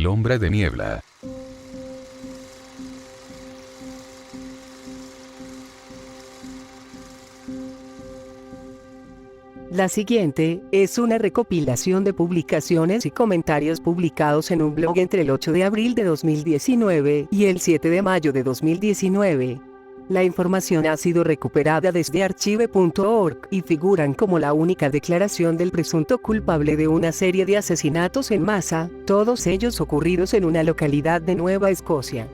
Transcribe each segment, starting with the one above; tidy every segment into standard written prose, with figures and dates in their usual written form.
El hombre de niebla. La siguiente es una recopilación de publicaciones y comentarios publicados en un blog entre el 8 de abril de 2019 y el 7 de mayo de 2019. La información ha sido recuperada desde archive.org y figuran como la única declaración del presunto culpable de una serie de asesinatos en masa, todos ellos ocurridos en una localidad de Nueva Escocia.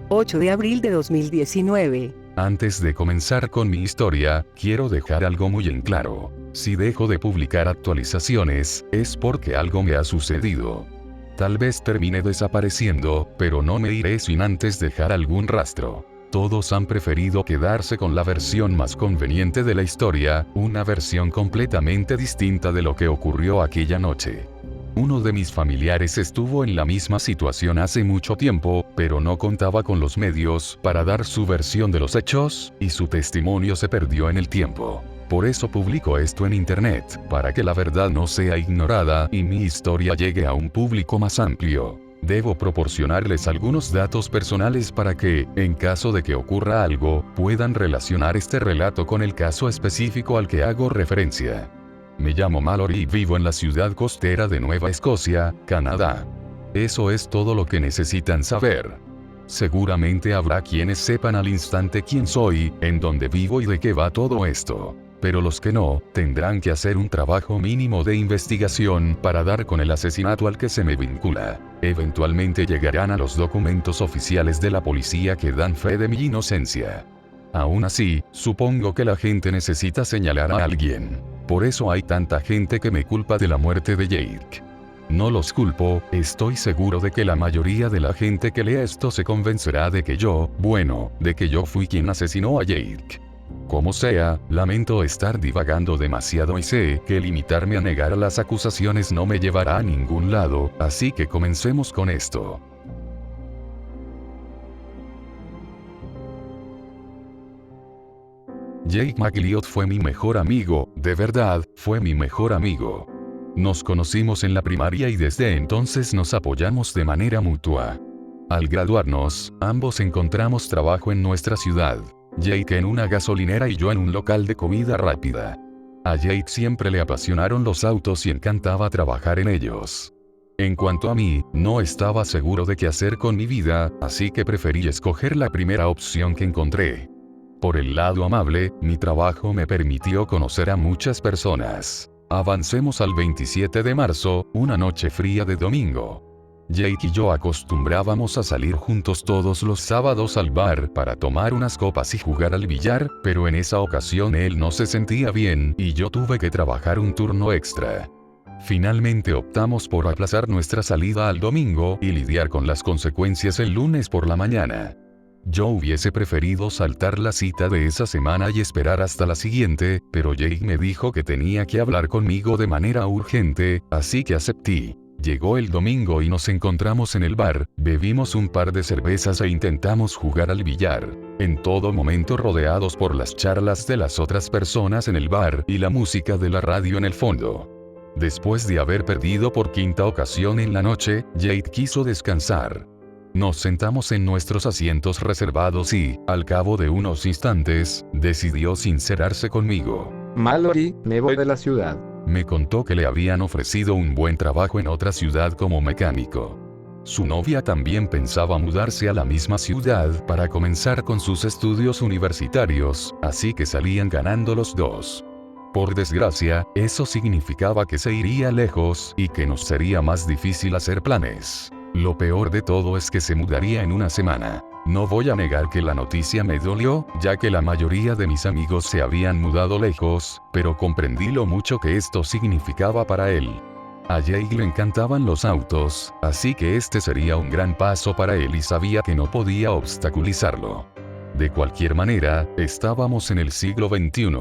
8 de abril de 2019. Antes de comenzar con mi historia, quiero dejar algo muy en claro. Si dejo de publicar actualizaciones, es porque algo me ha sucedido. Tal vez termine desapareciendo, pero no me iré sin antes dejar algún rastro. Todos han preferido quedarse con la versión más conveniente de la historia, una versión completamente distinta de lo que ocurrió aquella noche. Uno de mis familiares estuvo en la misma situación hace mucho tiempo, pero no contaba con los medios para dar su versión de los hechos, y su testimonio se perdió en el tiempo. Por eso publico esto en internet, para que la verdad no sea ignorada y mi historia llegue a un público más amplio. Debo proporcionarles algunos datos personales para que, en caso de que ocurra algo, puedan relacionar este relato con el caso específico al que hago referencia. Me llamo Mallory y vivo en la ciudad costera de Nueva Escocia, Canadá. Eso es todo lo que necesitan saber. Seguramente habrá quienes sepan al instante quién soy, en dónde vivo y de qué va todo esto. Pero los que no, tendrán que hacer un trabajo mínimo de investigación para dar con el asesinato al que se me vincula. Eventualmente llegarán a los documentos oficiales de la policía que dan fe de mi inocencia. Aún así, supongo que la gente necesita señalar a alguien. Por eso hay tanta gente que me culpa de la muerte de Jake. No los culpo, estoy seguro de que la mayoría de la gente que lea esto se convencerá de que yo fui quien asesinó a Jake. Como sea, lamento estar divagando demasiado y sé que limitarme a negar las acusaciones no me llevará a ningún lado, así que comencemos con esto. Jake McLeod fue mi mejor amigo, de verdad, fue mi mejor amigo. Nos conocimos en la primaria y desde entonces nos apoyamos de manera mutua. Al graduarnos, ambos encontramos trabajo en nuestra ciudad. Jake en una gasolinera y yo en un local de comida rápida. A Jake siempre le apasionaron los autos y encantaba trabajar en ellos. En cuanto a mí, no estaba seguro de qué hacer con mi vida, así que preferí escoger la primera opción que encontré. Por el lado amable, mi trabajo me permitió conocer a muchas personas. Avancemos al 27 de marzo, una noche fría de domingo. Jake y yo acostumbrábamos a salir juntos todos los sábados al bar para tomar unas copas y jugar al billar, pero en esa ocasión él no se sentía bien y yo tuve que trabajar un turno extra. Finalmente optamos por aplazar nuestra salida al domingo y lidiar con las consecuencias el lunes por la mañana. Yo hubiese preferido saltar la cita de esa semana y esperar hasta la siguiente, pero Jake me dijo que tenía que hablar conmigo de manera urgente, así que acepté. Llegó el domingo y nos encontramos en el bar, bebimos un par de cervezas e intentamos jugar al billar. En todo momento rodeados por las charlas de las otras personas en el bar y la música de la radio en el fondo. Después de haber perdido por quinta ocasión en la noche, Jake quiso descansar. Nos sentamos en nuestros asientos reservados y, al cabo de unos instantes, decidió sincerarse conmigo. Mallory, me voy de la ciudad. Me contó que le habían ofrecido un buen trabajo en otra ciudad como mecánico. Su novia también pensaba mudarse a la misma ciudad para comenzar con sus estudios universitarios, así que salían ganando los dos. Por desgracia, eso significaba que se iría lejos y que nos sería más difícil hacer planes. Lo peor de todo es que se mudaría en una semana. No voy a negar que la noticia me dolió, ya que la mayoría de mis amigos se habían mudado lejos, pero comprendí lo mucho que esto significaba para él. A Jake le encantaban los autos, así que este sería un gran paso para él y sabía que no podía obstaculizarlo. De cualquier manera, estábamos en el siglo XXI.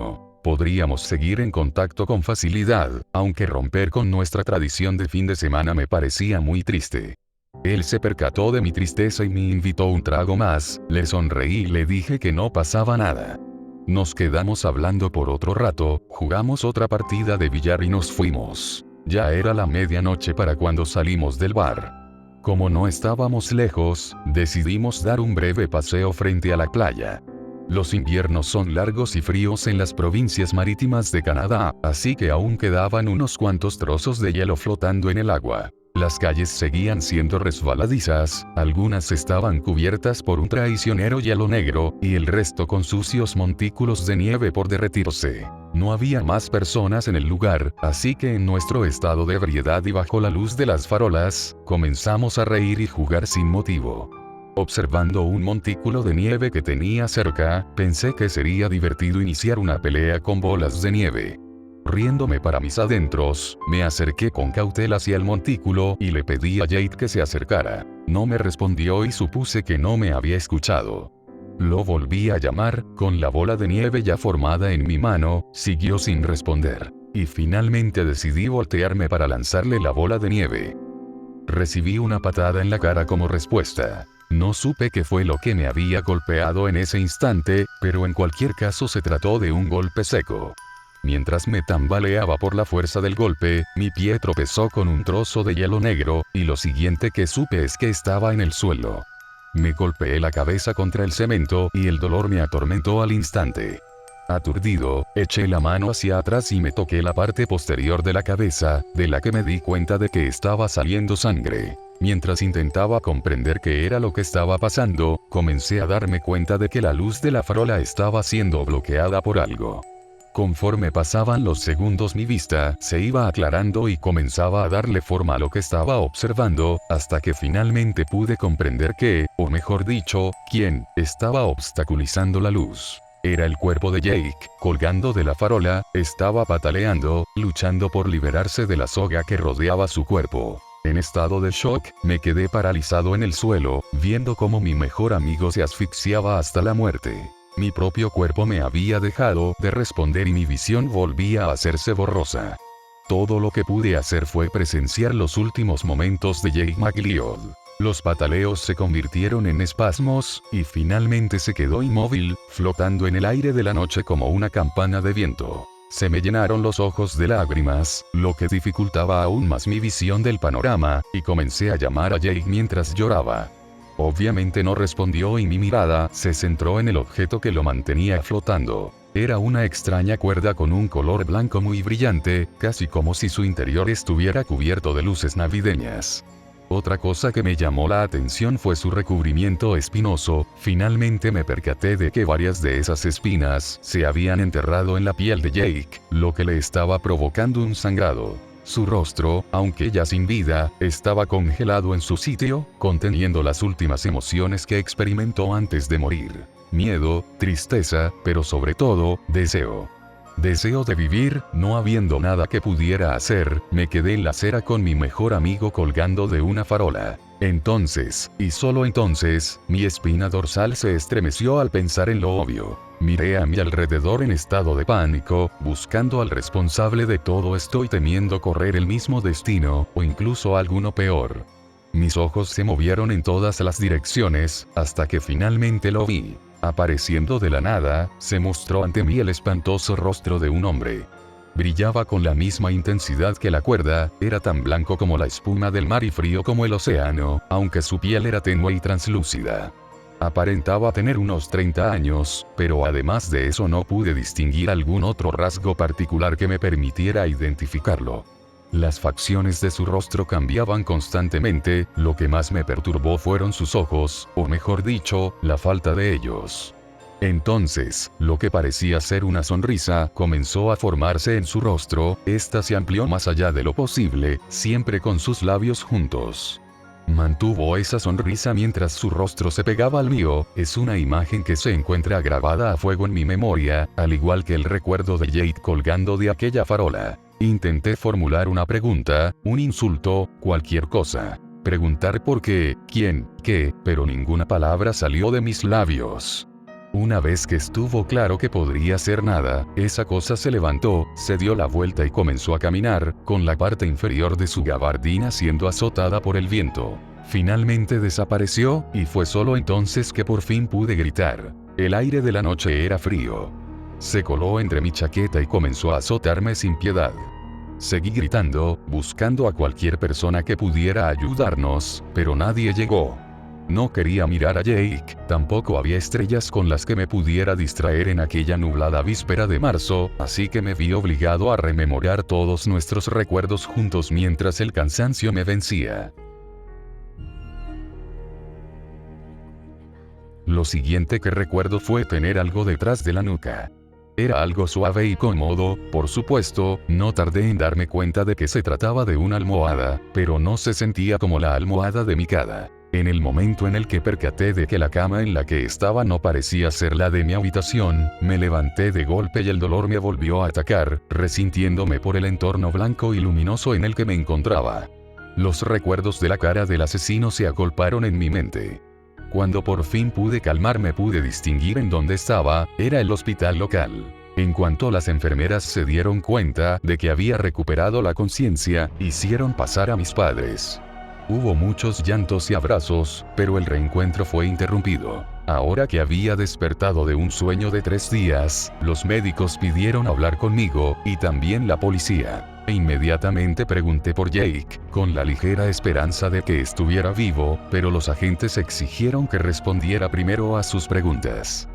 Podríamos seguir en contacto con facilidad, aunque romper con nuestra tradición de fin de semana me parecía muy triste. Él se percató de mi tristeza y me invitó un trago más, le sonreí y le dije que no pasaba nada. Nos quedamos hablando por otro rato, jugamos otra partida de billar y nos fuimos. Ya era la medianoche para cuando salimos del bar. Como no estábamos lejos, decidimos dar un breve paseo frente a la playa. Los inviernos son largos y fríos en las provincias marítimas de Canadá, así que aún quedaban unos cuantos trozos de hielo flotando en el agua. Las calles seguían siendo resbaladizas, algunas estaban cubiertas por un traicionero hielo negro, y el resto con sucios montículos de nieve por derretirse. No había más personas en el lugar, así que en nuestro estado de ebriedad y bajo la luz de las farolas, comenzamos a reír y jugar sin motivo. Observando un montículo de nieve que tenía cerca, pensé que sería divertido iniciar una pelea con bolas de nieve. Riéndome para mis adentros, me acerqué con cautela hacia el montículo y le pedí a Jade que se acercara. No me respondió y supuse que no me había escuchado. Lo volví a llamar, con la bola de nieve ya formada en mi mano, siguió sin responder. Y finalmente decidí voltearme para lanzarle la bola de nieve. Recibí una patada en la cara como respuesta. No supe qué fue lo que me había golpeado en ese instante, pero en cualquier caso se trató de un golpe seco. Mientras me tambaleaba por la fuerza del golpe, mi pie tropezó con un trozo de hielo negro, y lo siguiente que supe es que estaba en el suelo. Me golpeé la cabeza contra el cemento y el dolor me atormentó al instante. Aturdido, eché la mano hacia atrás y me toqué la parte posterior de la cabeza, de la que me di cuenta de que estaba saliendo sangre. Mientras intentaba comprender qué era lo que estaba pasando, comencé a darme cuenta de que la luz de la farola estaba siendo bloqueada por algo. Conforme pasaban los segundos mi vista se iba aclarando y comenzaba a darle forma a lo que estaba observando, hasta que finalmente pude comprender que, o mejor dicho, quién, estaba obstaculizando la luz. Era el cuerpo de Jake, colgando de la farola, estaba pataleando, luchando por liberarse de la soga que rodeaba su cuerpo. En estado de shock, me quedé paralizado en el suelo, viendo cómo mi mejor amigo se asfixiaba hasta la muerte. Mi propio cuerpo me había dejado de responder y mi visión volvía a hacerse borrosa. Todo lo que pude hacer fue presenciar los últimos momentos de Jake McLeod. Los pataleos se convirtieron en espasmos, y finalmente se quedó inmóvil, flotando en el aire de la noche como una campana de viento. Se me llenaron los ojos de lágrimas, lo que dificultaba aún más mi visión del panorama, y comencé a llamar a Jake mientras lloraba. Obviamente no respondió y mi mirada se centró en el objeto que lo mantenía flotando. Era una extraña cuerda con un color blanco muy brillante, casi como si su interior estuviera cubierto de luces navideñas. Otra cosa que me llamó la atención fue su recubrimiento espinoso. Finalmente me percaté de que varias de esas espinas se habían enterrado en la piel de Jake, lo que le estaba provocando un sangrado. Su rostro, aunque ya sin vida, estaba congelado en su sitio, conteniendo las últimas emociones que experimentó antes de morir. Miedo, tristeza, pero sobre todo, deseo. Deseo de vivir. No habiendo nada que pudiera hacer, me quedé en la acera con mi mejor amigo colgando de una farola. Entonces, y solo entonces, mi espina dorsal se estremeció al pensar en lo obvio. Miré a mi alrededor en estado de pánico, buscando al responsable de todo esto y temiendo correr el mismo destino, o incluso alguno peor. Mis ojos se movieron en todas las direcciones, hasta que finalmente lo vi. Apareciendo de la nada, se mostró ante mí el espantoso rostro de un hombre. Brillaba con la misma intensidad que la cuerda, era tan blanco como la espuma del mar y frío como el océano, aunque su piel era tenue y translúcida. Aparentaba tener unos 30 años, pero además de eso no pude distinguir algún otro rasgo particular que me permitiera identificarlo. Las facciones de su rostro cambiaban constantemente, lo que más me perturbó fueron sus ojos, o mejor dicho, la falta de ellos. Entonces, lo que parecía ser una sonrisa comenzó a formarse en su rostro, esta se amplió más allá de lo posible, siempre con sus labios juntos. Mantuvo esa sonrisa mientras su rostro se pegaba al mío. Es una imagen que se encuentra grabada a fuego en mi memoria, al igual que el recuerdo de Jade colgando de aquella farola. Intenté formular una pregunta, un insulto, cualquier cosa. Preguntar por qué, quién, qué, pero ninguna palabra salió de mis labios. Una vez que estuvo claro que podría ser nada, esa cosa se levantó, se dio la vuelta y comenzó a caminar, con la parte inferior de su gabardina siendo azotada por el viento. Finalmente desapareció, y fue solo entonces que por fin pude gritar. El aire de la noche era frío. Se coló entre mi chaqueta y comenzó a azotarme sin piedad. Seguí gritando, buscando a cualquier persona que pudiera ayudarnos, pero nadie llegó. No quería mirar a Jake, tampoco había estrellas con las que me pudiera distraer en aquella nublada víspera de marzo, así que me vi obligado a rememorar todos nuestros recuerdos juntos mientras el cansancio me vencía. Lo siguiente que recuerdo fue tener algo detrás de la nuca. Era algo suave y cómodo, por supuesto, no tardé en darme cuenta de que se trataba de una almohada, pero no se sentía como la almohada de mi cama. En el momento en el que percaté de que la cama en la que estaba no parecía ser la de mi habitación, me levanté de golpe y el dolor me volvió a atacar, resintiéndome por el entorno blanco y luminoso en el que me encontraba. Los recuerdos de la cara del asesino se agolparon en mi mente. Cuando por fin pude calmarme pude distinguir en dónde estaba, era el hospital local. En cuanto las enfermeras se dieron cuenta de que había recuperado la conciencia, hicieron pasar a mis padres. Hubo muchos llantos y abrazos, pero el reencuentro fue interrumpido. Ahora que había despertado de un sueño de 3 días, los médicos pidieron hablar conmigo, y también la policía. Inmediatamente pregunté por Jake, con la ligera esperanza de que estuviera vivo, pero los agentes exigieron que respondiera primero a sus preguntas.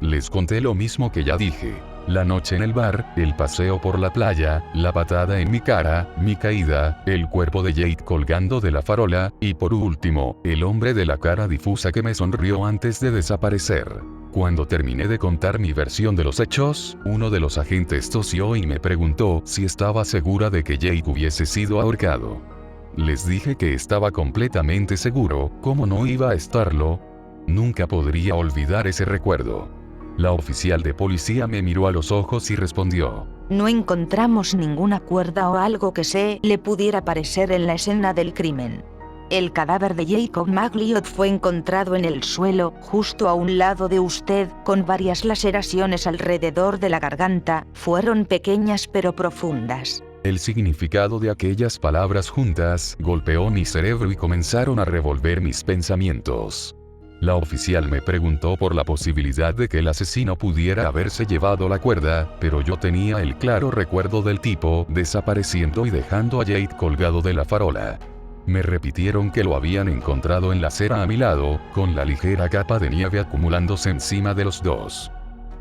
Les conté lo mismo que ya dije. La noche en el bar, el paseo por la playa, la patada en mi cara, mi caída, el cuerpo de Jake colgando de la farola, y por último, el hombre de la cara difusa que me sonrió antes de desaparecer. Cuando terminé de contar mi versión de los hechos, uno de los agentes tosió y me preguntó si estaba segura de que Jake hubiese sido ahorcado. Les dije que estaba completamente seguro, ¿cómo no iba a estarlo? Nunca podría olvidar ese recuerdo. La oficial de policía me miró a los ojos y respondió: No encontramos ninguna cuerda o algo que se le pudiera parecer en la escena del crimen. El cadáver de Jacob Magliot fue encontrado en el suelo, justo a un lado de usted, con varias laceraciones alrededor de la garganta, fueron pequeñas pero profundas. El significado de aquellas palabras juntas golpeó mi cerebro y comenzaron a revolver mis pensamientos. La oficial me preguntó por la posibilidad de que el asesino pudiera haberse llevado la cuerda, pero yo tenía el claro recuerdo del tipo desapareciendo y dejando a Jake colgado de la farola. Me repitieron que lo habían encontrado en la acera a mi lado, con la ligera capa de nieve acumulándose encima de los dos.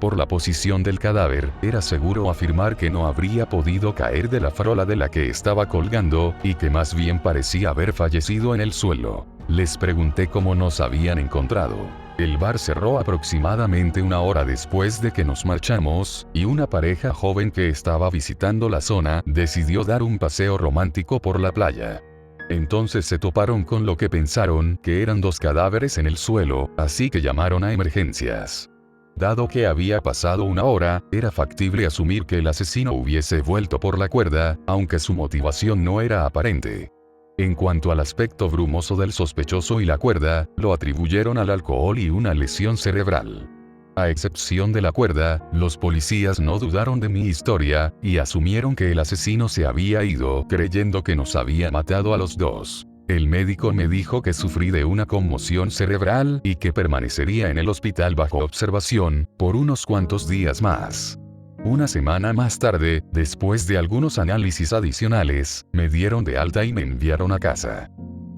Por la posición del cadáver, era seguro afirmar que no habría podido caer de la farola de la que estaba colgando, y que más bien parecía haber fallecido en el suelo. Les pregunté cómo nos habían encontrado. El bar cerró aproximadamente 1 hora después de que nos marchamos, y una pareja joven que estaba visitando la zona decidió dar un paseo romántico por la playa. Entonces se toparon con lo que pensaron que eran 2 cadáveres en el suelo, así que llamaron a emergencias. Dado que había pasado 1 hora, era factible asumir que el asesino hubiese vuelto por la cuerda, aunque su motivación no era aparente. En cuanto al aspecto brumoso del sospechoso y la cuerda, lo atribuyeron al alcohol y una lesión cerebral. A excepción de la cuerda, los policías no dudaron de mi historia, y asumieron que el asesino se había ido, creyendo que nos había matado a los dos. El médico me dijo que sufrí de una conmoción cerebral y que permanecería en el hospital bajo observación por unos cuantos días más. 1 semana más tarde, después de algunos análisis adicionales, me dieron de alta y me enviaron a casa.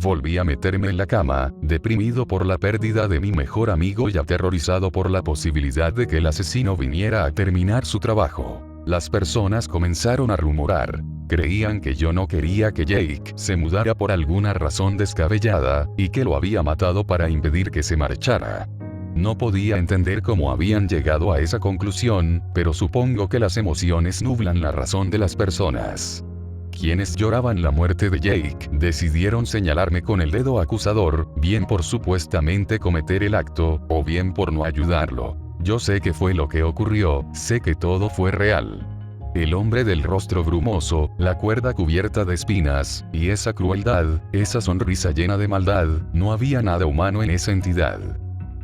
Volví a meterme en la cama, deprimido por la pérdida de mi mejor amigo y aterrorizado por la posibilidad de que el asesino viniera a terminar su trabajo. Las personas comenzaron a rumorar. Creían que yo no quería que Jake se mudara por alguna razón descabellada, y que lo había matado para impedir que se marchara. No podía entender cómo habían llegado a esa conclusión, pero supongo que las emociones nublan la razón de las personas. Quienes lloraban la muerte de Jake decidieron señalarme con el dedo acusador, bien por supuestamente cometer el acto, o bien por no ayudarlo. Yo sé que fue lo que ocurrió, sé que todo fue real. El hombre del rostro brumoso, la cuerda cubierta de espinas, y esa crueldad, esa sonrisa llena de maldad, no había nada humano en esa entidad.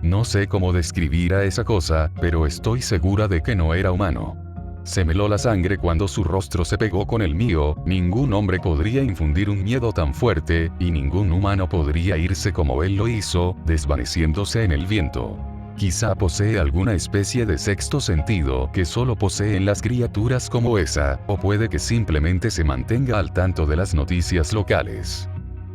No sé cómo describir a esa cosa, pero estoy segura de que no era humano. Se me heló la sangre cuando su rostro se pegó con el mío. Ningún hombre podría infundir un miedo tan fuerte, y ningún humano podría irse como él lo hizo, desvaneciéndose en el viento. Quizá posee alguna especie de sexto sentido que solo poseen las criaturas como esa, o puede que simplemente se mantenga al tanto de las noticias locales.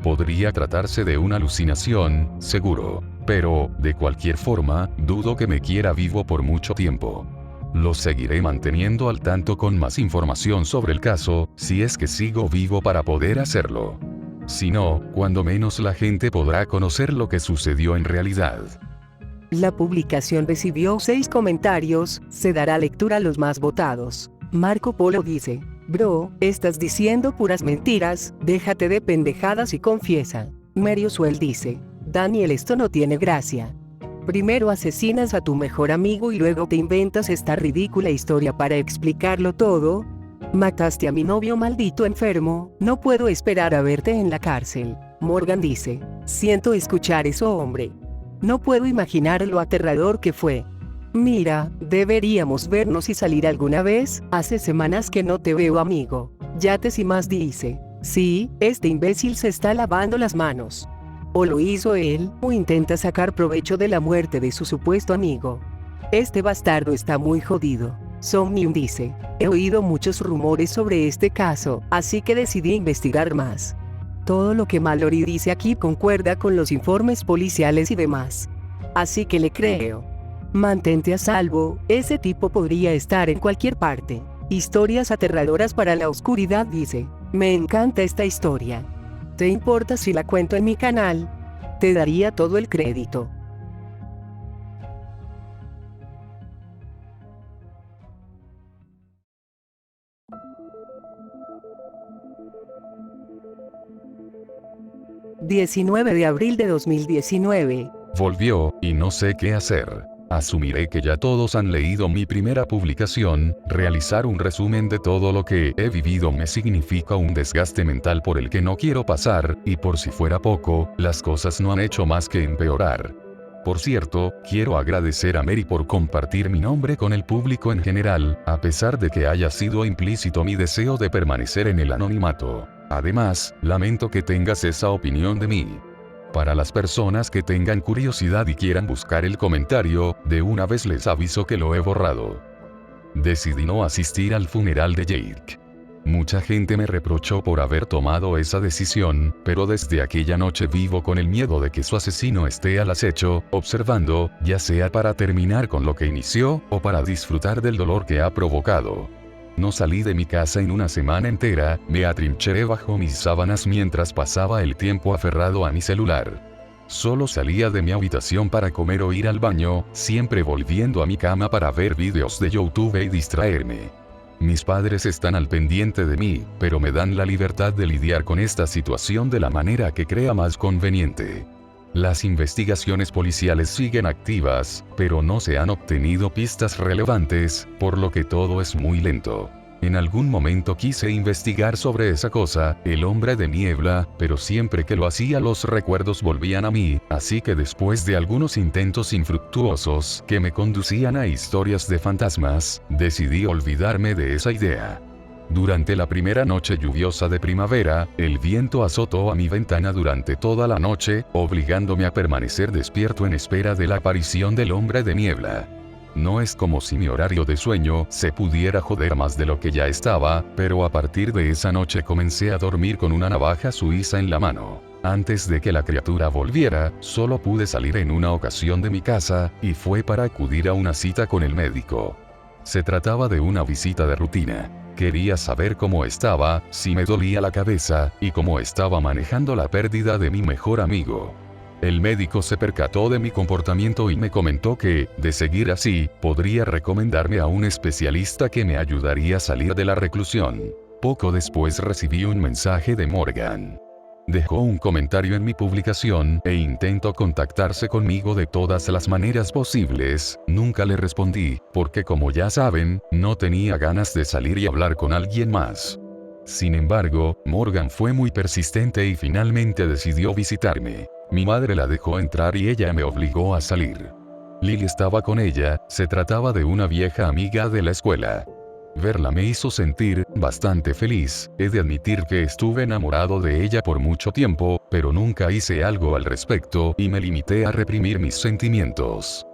Podría tratarse de una alucinación, seguro. Pero, de cualquier forma, dudo que me quiera vivo por mucho tiempo. Lo seguiré manteniendo al tanto con más información sobre el caso, si es que sigo vivo para poder hacerlo. Si no, cuando menos la gente podrá conocer lo que sucedió en realidad. La publicación recibió 6 comentarios, se dará lectura a los más votados. Marco Polo dice: Bro, estás diciendo puras mentiras, déjate de pendejadas y confiesa. Merio Suel dice: Daniel, esto no tiene gracia. Primero asesinas a tu mejor amigo y luego te inventas esta ridícula historia para explicarlo todo. Mataste a mi novio, maldito enfermo, no puedo esperar a verte en la cárcel. Morgan dice: siento escuchar eso, hombre. No puedo imaginar lo aterrador que fue. Mira, deberíamos vernos y salir alguna vez, hace semanas que no te veo, amigo. Yates y más dice: sí, este imbécil se está lavando las manos. O lo hizo él, o intenta sacar provecho de la muerte de su supuesto amigo. Este bastardo está muy jodido. Somnium dice: he oído muchos rumores sobre este caso, así que decidí investigar más. Todo lo que Mallory dice aquí concuerda con los informes policiales y demás. Así que le creo. Mantente a salvo, ese tipo podría estar en cualquier parte. Historias aterradoras para la oscuridad dice: me encanta esta historia. ¿Te importa si la cuento en mi canal? Te daría todo el crédito. ...19 de abril de 2019... Volvió, y no sé qué hacer. Asumiré que ya todos han leído mi primera publicación. Realizar un resumen de todo lo que he vivido me significa un desgaste mental por el que no quiero pasar, y por si fuera poco, las cosas no han hecho más que empeorar. Por cierto, quiero agradecer a Mary por compartir mi nombre con el público en general, a pesar de que haya sido implícito mi deseo de permanecer en el anonimato. Además, lamento que tengas esa opinión de mí. Para las personas que tengan curiosidad y quieran buscar el comentario, de una vez les aviso que lo he borrado. Decidí no asistir al funeral de Jake. Mucha gente me reprochó por haber tomado esa decisión, pero desde aquella noche vivo con el miedo de que su asesino esté al acecho, observando, ya sea para terminar con lo que inició, o para disfrutar del dolor que ha provocado. No salí de mi casa en una semana entera, me atrincheré bajo mis sábanas mientras pasaba el tiempo aferrado a mi celular. Solo salía de mi habitación para comer o ir al baño, siempre volviendo a mi cama para ver vídeos de YouTube y distraerme. Mis padres están al pendiente de mí, pero me dan la libertad de lidiar con esta situación de la manera que crea más conveniente. Las investigaciones policiales siguen activas, pero no se han obtenido pistas relevantes, por lo que todo es muy lento. En algún momento quise investigar sobre esa cosa, el hombre de niebla, pero siempre que lo hacía los recuerdos volvían a mí, así que después de algunos intentos infructuosos que me conducían a historias de fantasmas, decidí olvidarme de esa idea. Durante la primera noche lluviosa de primavera, el viento azotó a mi ventana durante toda la noche, obligándome a permanecer despierto en espera de la aparición del hombre de niebla. No es como si mi horario de sueño se pudiera joder más de lo que ya estaba, pero a partir de esa noche comencé a dormir con una navaja suiza en la mano. Antes de que la criatura volviera, solo pude salir en una ocasión de mi casa, y fue para acudir a una cita con el médico. Se trataba de una visita de rutina. Quería saber cómo estaba, si me dolía la cabeza, y cómo estaba manejando la pérdida de mi mejor amigo. El médico se percató de mi comportamiento y me comentó que, de seguir así, podría recomendarme a un especialista que me ayudaría a salir de la reclusión. Poco después recibí un mensaje de Morgan. Dejó un comentario en mi publicación e intentó contactarse conmigo de todas las maneras posibles. Nunca le respondí, porque como ya saben, no tenía ganas de salir y hablar con alguien más. Sin embargo, Morgan fue muy persistente y finalmente decidió visitarme. Mi madre la dejó entrar y ella me obligó a salir. Lily estaba con ella, se trataba de una vieja amiga de la escuela. Verla me hizo sentir bastante feliz. He de admitir que estuve enamorado de ella por mucho tiempo, pero nunca hice algo al respecto y me limité a reprimir mis sentimientos.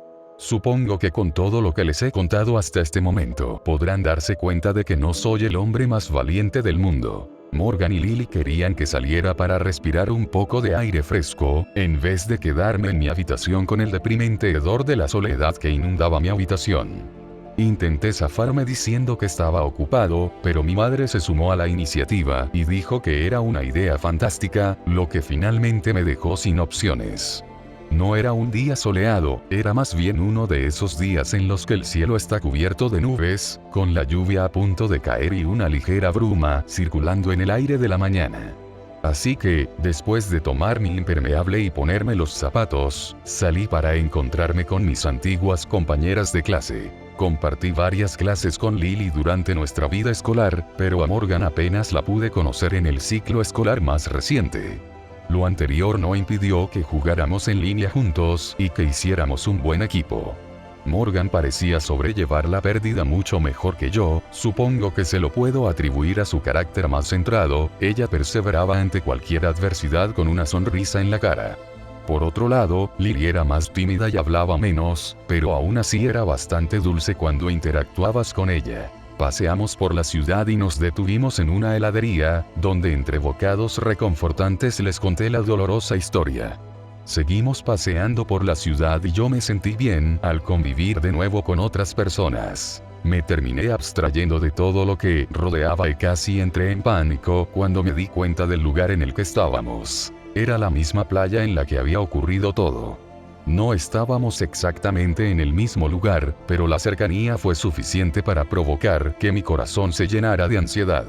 Supongo que con todo lo que les he contado hasta este momento, podrán darse cuenta de que no soy el hombre más valiente del mundo. Morgan y Lily querían que saliera para respirar un poco de aire fresco, en vez de quedarme en mi habitación con el deprimente hedor de la soledad que inundaba mi habitación. Intenté zafarme diciendo que estaba ocupado, pero mi madre se sumó a la iniciativa y dijo que era una idea fantástica, lo que finalmente me dejó sin opciones. No era un día soleado, era más bien uno de esos días en los que el cielo está cubierto de nubes, con la lluvia a punto de caer y una ligera bruma circulando en el aire de la mañana. Así que, después de tomar mi impermeable y ponerme los zapatos, salí para encontrarme con mis antiguas compañeras de clase. Compartí varias clases con Lily durante nuestra vida escolar, pero a Morgan apenas la pude conocer en el ciclo escolar más reciente. Lo anterior no impidió que jugáramos en línea juntos y que hiciéramos un buen equipo. Morgan parecía sobrellevar la pérdida mucho mejor que yo, supongo que se lo puedo atribuir a su carácter más centrado, ella perseveraba ante cualquier adversidad con una sonrisa en la cara. Por otro lado, Lily era más tímida y hablaba menos, pero aún así era bastante dulce cuando interactuabas con ella. Paseamos por la ciudad y nos detuvimos en una heladería, donde entre bocados reconfortantes les conté la dolorosa historia. Seguimos paseando por la ciudad y yo me sentí bien al convivir de nuevo con otras personas. Me terminé abstrayendo de todo lo que rodeaba y casi entré en pánico cuando me di cuenta del lugar en el que estábamos. Era la misma playa en la que había ocurrido todo. No estábamos exactamente en el mismo lugar, pero la cercanía fue suficiente para provocar que mi corazón se llenara de ansiedad.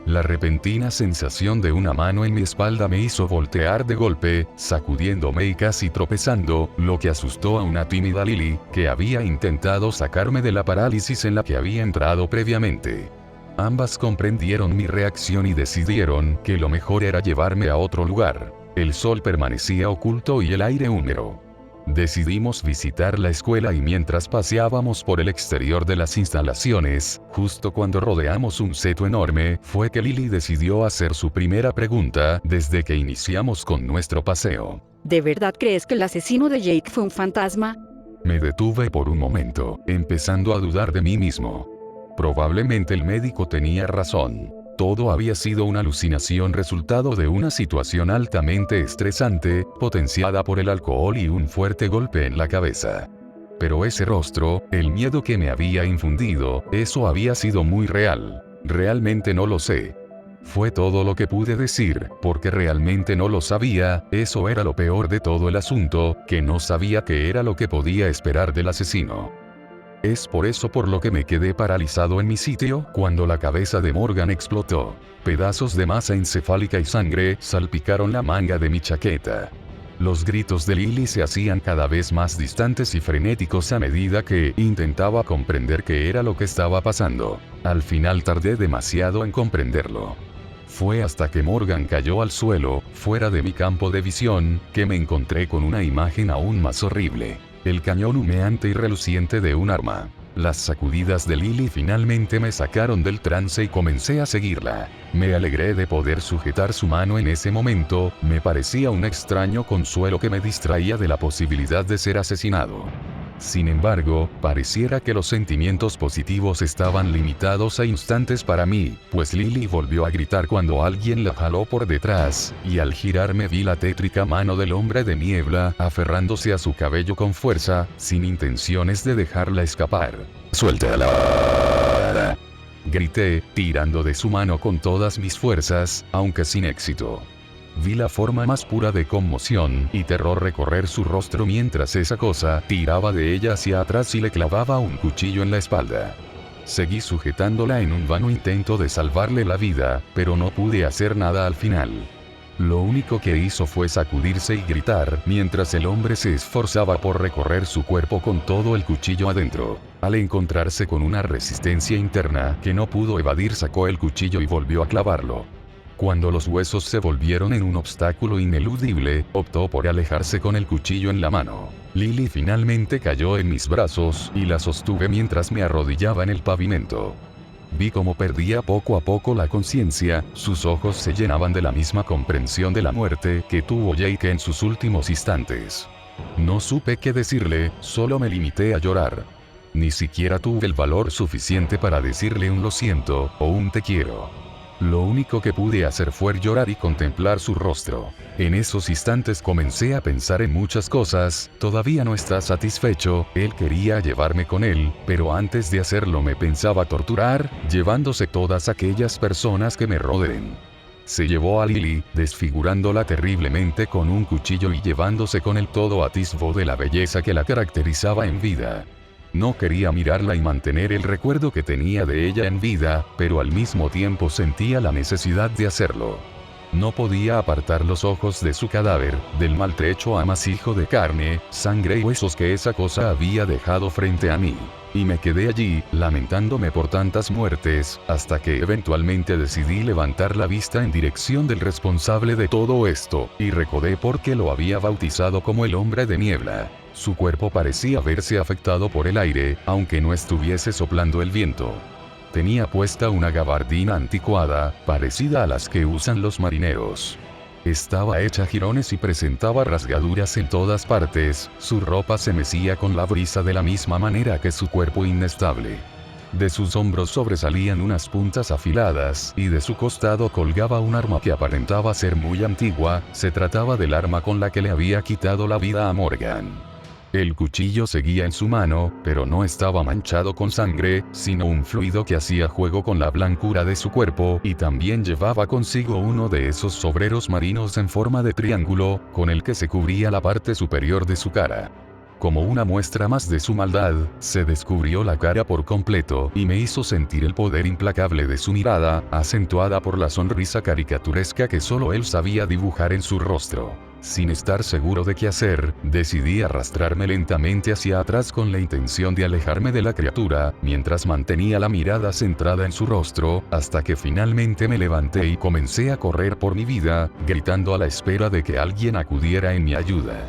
La repentina sensación de una mano en mi espalda me hizo voltear de golpe, sacudiéndome y casi tropezando, lo que asustó a una tímida Lily, que había intentado sacarme de la parálisis en la que había entrado previamente. Ambas comprendieron mi reacción y decidieron que lo mejor era llevarme a otro lugar. El sol permanecía oculto y el aire húmedo. Decidimos visitar la escuela y mientras paseábamos por el exterior de las instalaciones, justo cuando rodeamos un seto enorme, fue que Lily decidió hacer su primera pregunta desde que iniciamos con nuestro paseo. ¿De verdad crees que el asesino de Jake fue un fantasma? Me detuve por un momento, empezando a dudar de mí mismo. Probablemente el médico tenía razón. Todo había sido una alucinación resultado de una situación altamente estresante, potenciada por el alcohol y un fuerte golpe en la cabeza. Pero ese rostro, el miedo que me había infundido, eso había sido muy real. Realmente no lo sé. Fue todo lo que pude decir, porque realmente no lo sabía, eso era lo peor de todo el asunto, que no sabía qué era lo que podía esperar del asesino. Es por eso por lo que me quedé paralizado en mi sitio cuando la cabeza de Morgan explotó. Pedazos de masa encefálica y sangre salpicaron la manga de mi chaqueta. Los gritos de Lily se hacían cada vez más distantes y frenéticos a medida que intentaba comprender qué era lo que estaba pasando. Al final tardé demasiado en comprenderlo. Fue hasta que Morgan cayó al suelo, fuera de mi campo de visión, que me encontré con una imagen aún más horrible. El cañón humeante y reluciente de un arma. Las sacudidas de Lily finalmente me sacaron del trance y comencé a seguirla. Me alegré de poder sujetar su mano en ese momento, me parecía un extraño consuelo que me distraía de la posibilidad de ser asesinado. Sin embargo, pareciera que los sentimientos positivos estaban limitados a instantes para mí, pues Lily volvió a gritar cuando alguien la jaló por detrás, y al girarme vi la tétrica mano del hombre de niebla aferrándose a su cabello con fuerza, sin intenciones de dejarla escapar. ¡Suéltala!, grité, tirando de su mano con todas mis fuerzas, aunque sin éxito. Vi la forma más pura de conmoción y terror recorrer su rostro mientras esa cosa tiraba de ella hacia atrás y le clavaba un cuchillo en la espalda. Seguí sujetándola en un vano intento de salvarle la vida, pero no pude hacer nada al final. Lo único que hizo fue sacudirse y gritar, mientras el hombre se esforzaba por recorrer su cuerpo con todo el cuchillo adentro. Al encontrarse con una resistencia interna que no pudo evadir, sacó el cuchillo y volvió a clavarlo. Cuando los huesos se volvieron en un obstáculo ineludible, optó por alejarse con el cuchillo en la mano. Lily finalmente cayó en mis brazos y la sostuve mientras me arrodillaba en el pavimento. Vi cómo perdía poco a poco la conciencia, sus ojos se llenaban de la misma comprensión de la muerte que tuvo Jake en sus últimos instantes. No supe qué decirle, solo me limité a llorar. Ni siquiera tuve el valor suficiente para decirle un lo siento, o un te quiero. Lo único que pude hacer fue llorar y contemplar su rostro. En esos instantes comencé a pensar en muchas cosas. Todavía no está satisfecho, él quería llevarme con él, pero antes de hacerlo me pensaba torturar, llevándose todas aquellas personas que me rodeen. Se llevó a Lily, desfigurándola terriblemente con un cuchillo y llevándose con él todo atisbo de la belleza que la caracterizaba en vida. No quería mirarla y mantener el recuerdo que tenía de ella en vida, pero al mismo tiempo sentía la necesidad de hacerlo. No podía apartar los ojos de su cadáver, del maltrecho amasijo de carne, sangre y huesos que esa cosa había dejado frente a mí. Y me quedé allí, lamentándome por tantas muertes, hasta que eventualmente decidí levantar la vista en dirección del responsable de todo esto, y recordé por qué lo había bautizado como el hombre de niebla. Su cuerpo parecía verse afectado por el aire, aunque no estuviese soplando el viento. Tenía puesta una gabardina anticuada, parecida a las que usan los marineros. Estaba hecha jirones y presentaba rasgaduras en todas partes, su ropa se mecía con la brisa de la misma manera que su cuerpo inestable. De sus hombros sobresalían unas puntas afiladas, y de su costado colgaba un arma que aparentaba ser muy antigua. Se trataba del arma con la que le había quitado la vida a Morgan. El cuchillo seguía en su mano, pero no estaba manchado con sangre, sino un fluido que hacía juego con la blancura de su cuerpo, y también llevaba consigo uno de esos sombreros marinos en forma de triángulo, con el que se cubría la parte superior de su cara. Como una muestra más de su maldad, se descubrió la cara por completo y me hizo sentir el poder implacable de su mirada, acentuada por la sonrisa caricaturesca que solo él sabía dibujar en su rostro. Sin estar seguro de qué hacer, decidí arrastrarme lentamente hacia atrás con la intención de alejarme de la criatura, mientras mantenía la mirada centrada en su rostro, hasta que finalmente me levanté y comencé a correr por mi vida, gritando a la espera de que alguien acudiera en mi ayuda.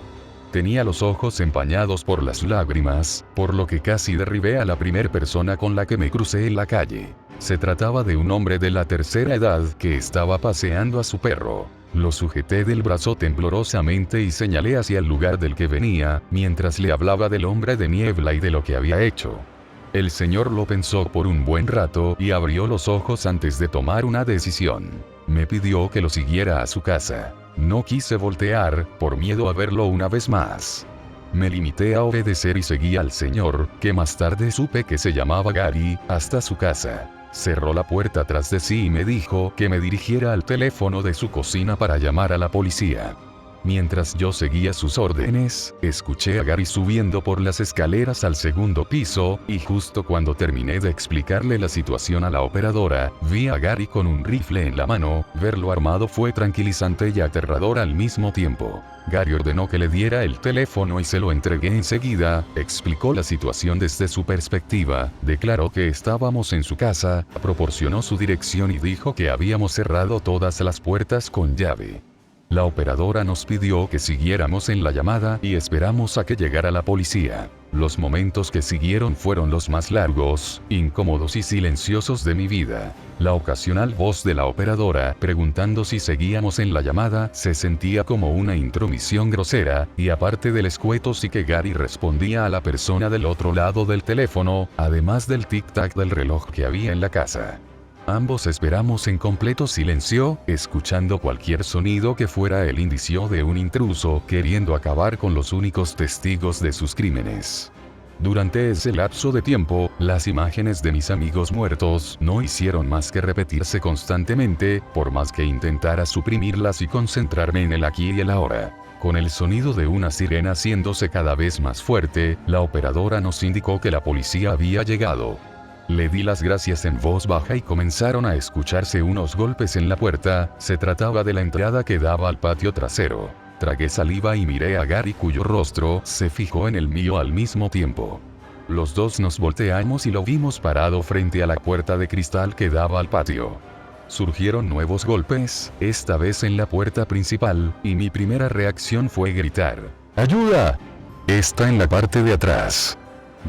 Tenía los ojos empañados por las lágrimas, por lo que casi derribé a la primer persona con la que me crucé en la calle. Se trataba de un hombre de la tercera edad que estaba paseando a su perro. Lo sujeté del brazo temblorosamente y señalé hacia el lugar del que venía, mientras le hablaba del hombre de niebla y de lo que había hecho. El señor lo pensó por un buen rato y abrió los ojos antes de tomar una decisión. Me pidió que lo siguiera a su casa. No quise voltear, por miedo a verlo una vez más. Me limité a obedecer y seguí al señor, que más tarde supe que se llamaba Gary, hasta su casa. Cerró la puerta tras de sí y me dijo que me dirigiera al teléfono de su cocina para llamar a la policía. Mientras yo seguía sus órdenes, escuché a Gary subiendo por las escaleras al segundo piso, y justo cuando terminé de explicarle la situación a la operadora, vi a Gary con un rifle en la mano. Verlo armado fue tranquilizante y aterrador al mismo tiempo. Gary ordenó que le diera el teléfono y se lo entregué enseguida. Explicó la situación desde su perspectiva, declaró que estábamos en su casa, proporcionó su dirección y dijo que habíamos cerrado todas las puertas con llave. La operadora nos pidió que siguiéramos en la llamada y esperamos a que llegara la policía. Los momentos que siguieron fueron los más largos, incómodos y silenciosos de mi vida. La ocasional voz de la operadora preguntando si seguíamos en la llamada se sentía como una intromisión grosera, y aparte del escueto sí que Gary respondía a la persona del otro lado del teléfono, además del tic-tac del reloj que había en la casa. Ambos esperamos en completo silencio, escuchando cualquier sonido que fuera el indicio de un intruso queriendo acabar con los únicos testigos de sus crímenes. Durante ese lapso de tiempo, las imágenes de mis amigos muertos no hicieron más que repetirse constantemente, por más que intentara suprimirlas y concentrarme en el aquí y el ahora. Con el sonido de una sirena haciéndose cada vez más fuerte, la operadora nos indicó que la policía había llegado. Le di las gracias en voz baja y comenzaron a escucharse unos golpes en la puerta. Se trataba de la entrada que daba al patio trasero. Tragué saliva y miré a Gary, cuyo rostro se fijó en el mío al mismo tiempo. Los dos nos volteamos y lo vimos parado frente a la puerta de cristal que daba al patio. Surgieron nuevos golpes, esta vez en la puerta principal, y mi primera reacción fue gritar: ¡Ayuda! Está en la parte de atrás.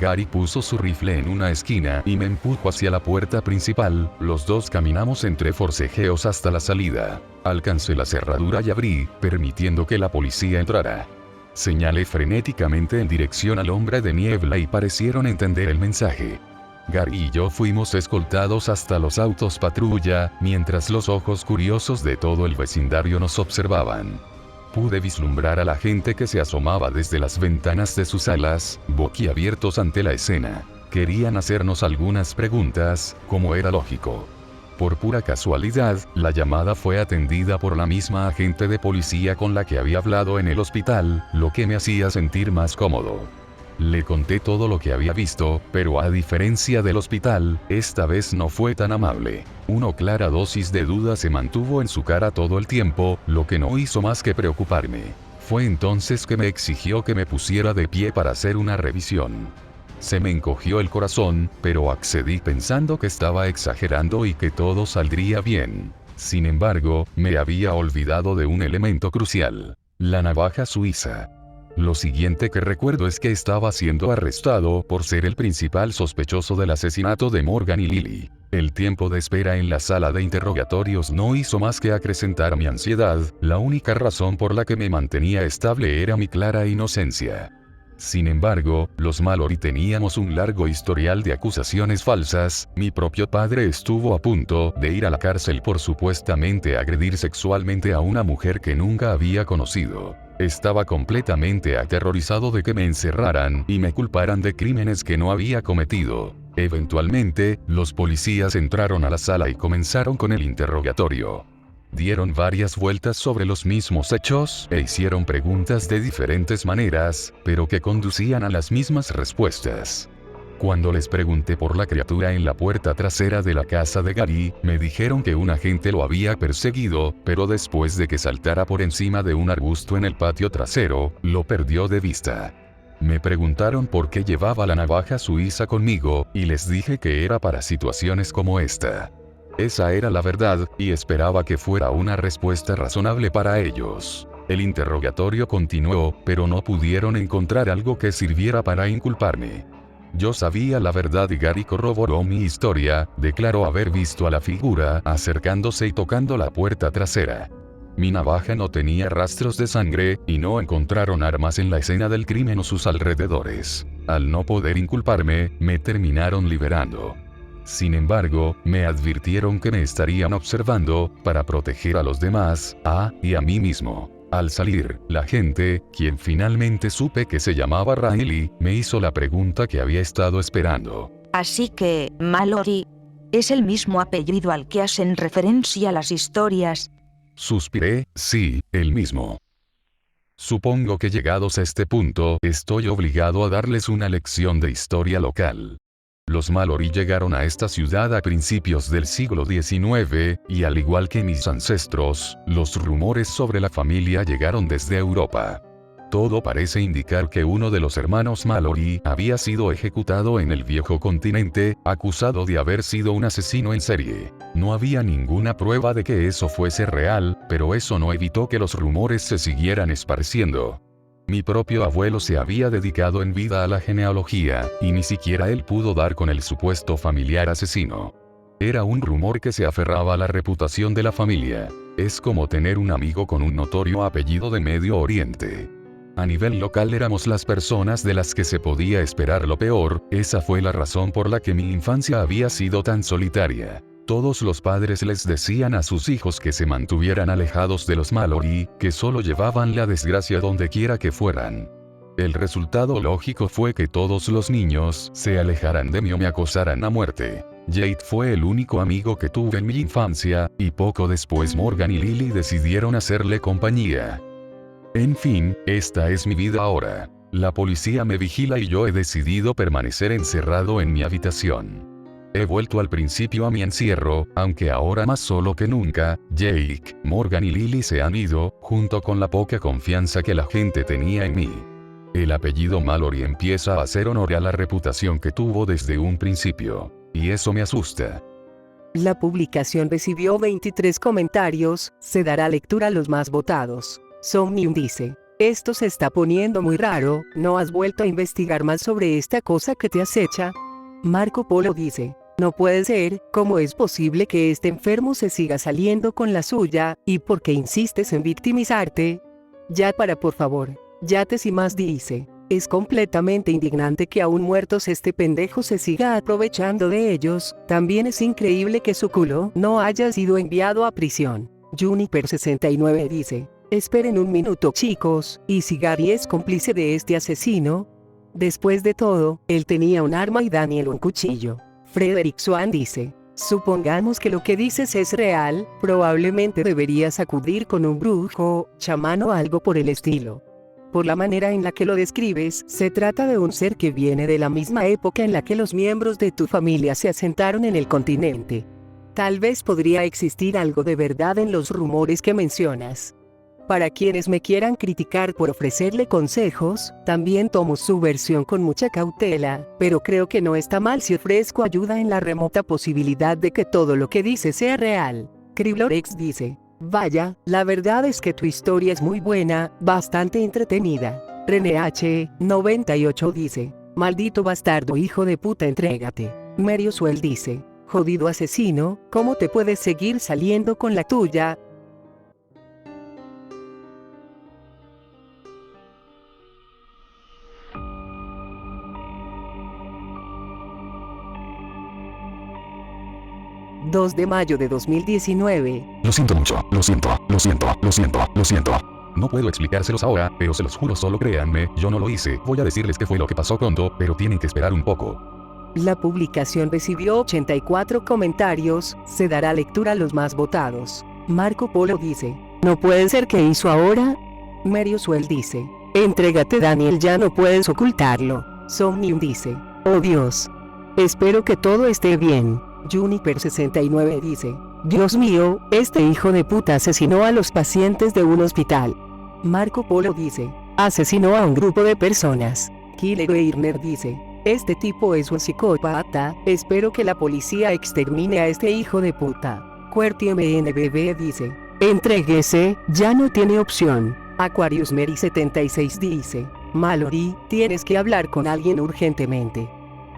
Gary puso su rifle en una esquina y me empujó hacia la puerta principal. Los dos caminamos entre forcejeos hasta la salida. Alcancé la cerradura y abrí, permitiendo que la policía entrara. Señalé frenéticamente en dirección al hombre de niebla y parecieron entender el mensaje. Gary y yo fuimos escoltados hasta los autos patrulla, mientras los ojos curiosos de todo el vecindario nos observaban. Pude vislumbrar a la gente que se asomaba desde las ventanas de sus salas, boquiabiertos ante la escena. Querían hacernos algunas preguntas, como era lógico. Por pura casualidad, la llamada fue atendida por la misma agente de policía con la que había hablado en el hospital, lo que me hacía sentir más cómodo. Le conté todo lo que había visto, pero a diferencia del hospital, esta vez no fue tan amable. Una clara dosis de duda se mantuvo en su cara todo el tiempo, lo que no hizo más que preocuparme. Fue entonces que me exigió que me pusiera de pie para hacer una revisión. Se me encogió el corazón, pero accedí pensando que estaba exagerando y que todo saldría bien. Sin embargo, me había olvidado de un elemento crucial: la navaja suiza. Lo siguiente que recuerdo es que estaba siendo arrestado por ser el principal sospechoso del asesinato de Morgan y Lily. El tiempo de espera en la sala de interrogatorios no hizo más que acrecentar mi ansiedad. La única razón por la que me mantenía estable era mi clara inocencia. Sin embargo, los Mallory teníamos un largo historial de acusaciones falsas. Mi propio padre estuvo a punto de ir a la cárcel por supuestamente agredir sexualmente a una mujer que nunca había conocido. Estaba completamente aterrorizado de que me encerraran y me culparan de crímenes que no había cometido. Eventualmente, los policías entraron a la sala y comenzaron con el interrogatorio. Dieron varias vueltas sobre los mismos hechos e hicieron preguntas de diferentes maneras, pero que conducían a las mismas respuestas. Cuando les pregunté por la criatura en la puerta trasera de la casa de Gary, me dijeron que un agente lo había perseguido, pero después de que saltara por encima de un arbusto en el patio trasero, lo perdió de vista. Me preguntaron por qué llevaba la navaja suiza conmigo, y les dije que era para situaciones como esta. Esa era la verdad, y esperaba que fuera una respuesta razonable para ellos. El interrogatorio continuó, pero no pudieron encontrar algo que sirviera para inculparme. Yo sabía la verdad y Gary corroboró mi historia. Declaró haber visto a la figura acercándose y tocando la puerta trasera. Mi navaja no tenía rastros de sangre, y no encontraron armas en la escena del crimen o sus alrededores. Al no poder inculparme, me terminaron liberando. Sin embargo, me advirtieron que me estarían observando, para proteger a los demás, y a mí mismo. Al salir, la gente, quien finalmente supe que se llamaba Riley, me hizo la pregunta que había estado esperando. Así que, Mallory, ¿es el mismo apellido al que hacen referencia las historias? Suspiré. Sí, el mismo. Supongo que llegados a este punto, estoy obligado a darles una lección de historia local. Los Mallory llegaron a esta ciudad a principios del siglo XIX, y al igual que mis ancestros, los rumores sobre la familia llegaron desde Europa. Todo parece indicar que uno de los hermanos Mallory había sido ejecutado en el viejo continente, acusado de haber sido un asesino en serie. No había ninguna prueba de que eso fuese real, pero eso no evitó que los rumores se siguieran esparciendo. Mi propio abuelo se había dedicado en vida a la genealogía, y ni siquiera él pudo dar con el supuesto familiar asesino. Era un rumor que se aferraba a la reputación de la familia. Es como tener un amigo con un notorio apellido de Medio Oriente. A nivel local éramos las personas de las que se podía esperar lo peor. Esa fue la razón por la que mi infancia había sido tan solitaria. Todos los padres les decían a sus hijos que se mantuvieran alejados de los Mallory, que solo llevaban la desgracia donde quiera que fueran. El resultado lógico fue que todos los niños se alejaran de mí o me acosaran a muerte. Jade fue el único amigo que tuve en mi infancia, y poco después Morgan y Lily decidieron hacerle compañía. En fin, esta es mi vida ahora. La policía me vigila y yo he decidido permanecer encerrado en mi habitación. He vuelto al principio a mi encierro, aunque ahora más solo que nunca. Jake, Morgan y Lily se han ido, junto con la poca confianza que la gente tenía en mí. El apellido Mallory empieza a hacer honor a la reputación que tuvo desde un principio, y eso me asusta. La publicación recibió 23 comentarios, se dará lectura a los más votados. Somnium dice: esto se está poniendo muy raro, ¿no has vuelto a investigar más sobre esta cosa que te acecha? Marco Polo dice: no puede ser, ¿cómo es posible que este enfermo se siga saliendo con la suya, y por qué insistes en victimizarte? Ya para, por favor. Yates y más dice. Es completamente indignante que aún muertos este pendejo se siga aprovechando de ellos. También es increíble que su culo no haya sido enviado a prisión. Juniper69 dice. Esperen un minuto chicos, ¿y si Gary es cómplice de este asesino? Después de todo, él tenía un arma y Daniel un cuchillo. Frederick Swan dice. Supongamos que lo que dices es real, probablemente deberías acudir con un brujo, chamán o algo por el estilo. Por la manera en la que lo describes, se trata de un ser que viene de la misma época en la que los miembros de tu familia se asentaron en el continente. Tal vez podría existir algo de verdad en los rumores que mencionas. Para quienes me quieran criticar por ofrecerle consejos, también tomo su versión con mucha cautela, pero creo que no está mal si ofrezco ayuda en la remota posibilidad de que todo lo que dice sea real. Kriblorex dice. Vaya, la verdad es que tu historia es muy buena, bastante entretenida. René H. 98 dice. Maldito bastardo hijo de puta, entrégate. Merio Suel dice. Jodido asesino, ¿cómo te puedes seguir saliendo con la tuya? ...2 de mayo de 2019... Lo siento mucho, lo siento. No puedo explicárselos ahora, pero se los juro, solo créanme, yo no lo hice. Voy a decirles qué fue lo que pasó pronto, pero tienen que esperar un poco. La publicación recibió 84 comentarios, se dará lectura a los más votados. Marco Polo dice, ¿no puede ser que hizo ahora? Merio Suel dice, entrégate Daniel, ya no puedes ocultarlo. Somnium dice, oh Dios. Espero que todo esté bien. Juniper69 dice, Dios mío, este hijo de puta asesinó a los pacientes de un hospital. Marco Polo dice, asesinó a un grupo de personas. Killer Weirner dice, este tipo es un psicópata, espero que la policía extermine a este hijo de puta. QWERTY-MNBB dice, entréguese, ya no tiene opción. Aquarius Mary 76 dice, Mallory, tienes que hablar con alguien urgentemente.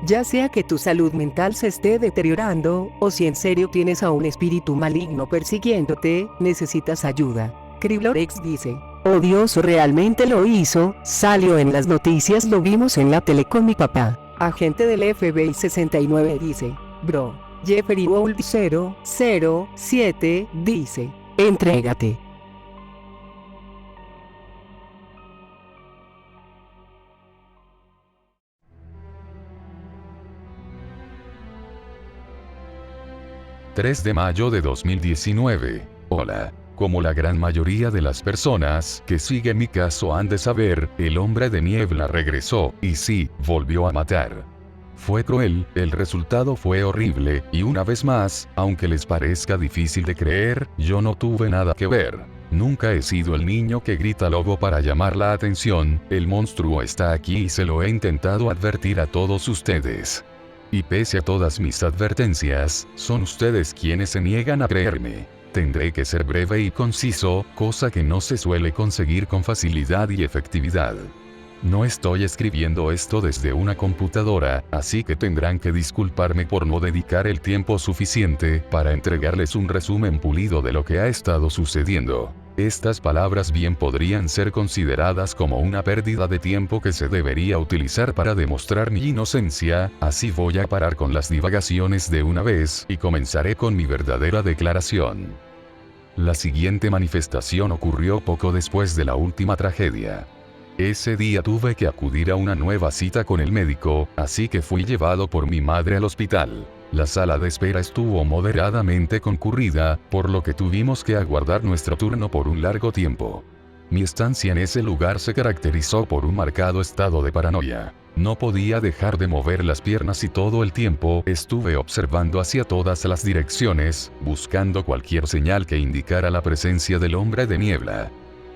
Ya sea que tu salud mental se esté deteriorando, o si en serio tienes a un espíritu maligno persiguiéndote, necesitas ayuda. Kriblorex dice, oh Dios, realmente lo hizo, salió en las noticias, lo vimos en la tele con mi papá. Agente del FBI 69 dice, bro. Jeffrey Wold 007 dice, entrégate. ...3 de mayo de 2019. Hola. Como la gran mayoría de las personas que siguen mi caso han de saber, el hombre de niebla regresó, y sí, volvió a matar. Fue cruel, el resultado fue horrible, y una vez más, aunque les parezca difícil de creer, yo no tuve nada que ver. Nunca he sido el niño que grita lobo para llamar la atención, el monstruo está aquí y se lo he intentado advertir a todos ustedes. Y pese a todas mis advertencias, son ustedes quienes se niegan a creerme. Tendré que ser breve y conciso, cosa que no se suele conseguir con facilidad y efectividad. No estoy escribiendo esto desde una computadora, así que tendrán que disculparme por no dedicar el tiempo suficiente para entregarles un resumen pulido de lo que ha estado sucediendo. Estas palabras bien podrían ser consideradas como una pérdida de tiempo que se debería utilizar para demostrar mi inocencia, así voy a parar con las divagaciones de una vez y comenzaré con mi verdadera declaración. La siguiente manifestación ocurrió poco después de la última tragedia. Ese día tuve que acudir a una nueva cita con el médico, así que fui llevado por mi madre al hospital. La sala de espera estuvo moderadamente concurrida, por lo que tuvimos que aguardar nuestro turno por un largo tiempo. Mi estancia en ese lugar se caracterizó por un marcado estado de paranoia. No podía dejar de mover las piernas y todo el tiempo estuve observando hacia todas las direcciones, buscando cualquier señal que indicara la presencia del hombre de niebla.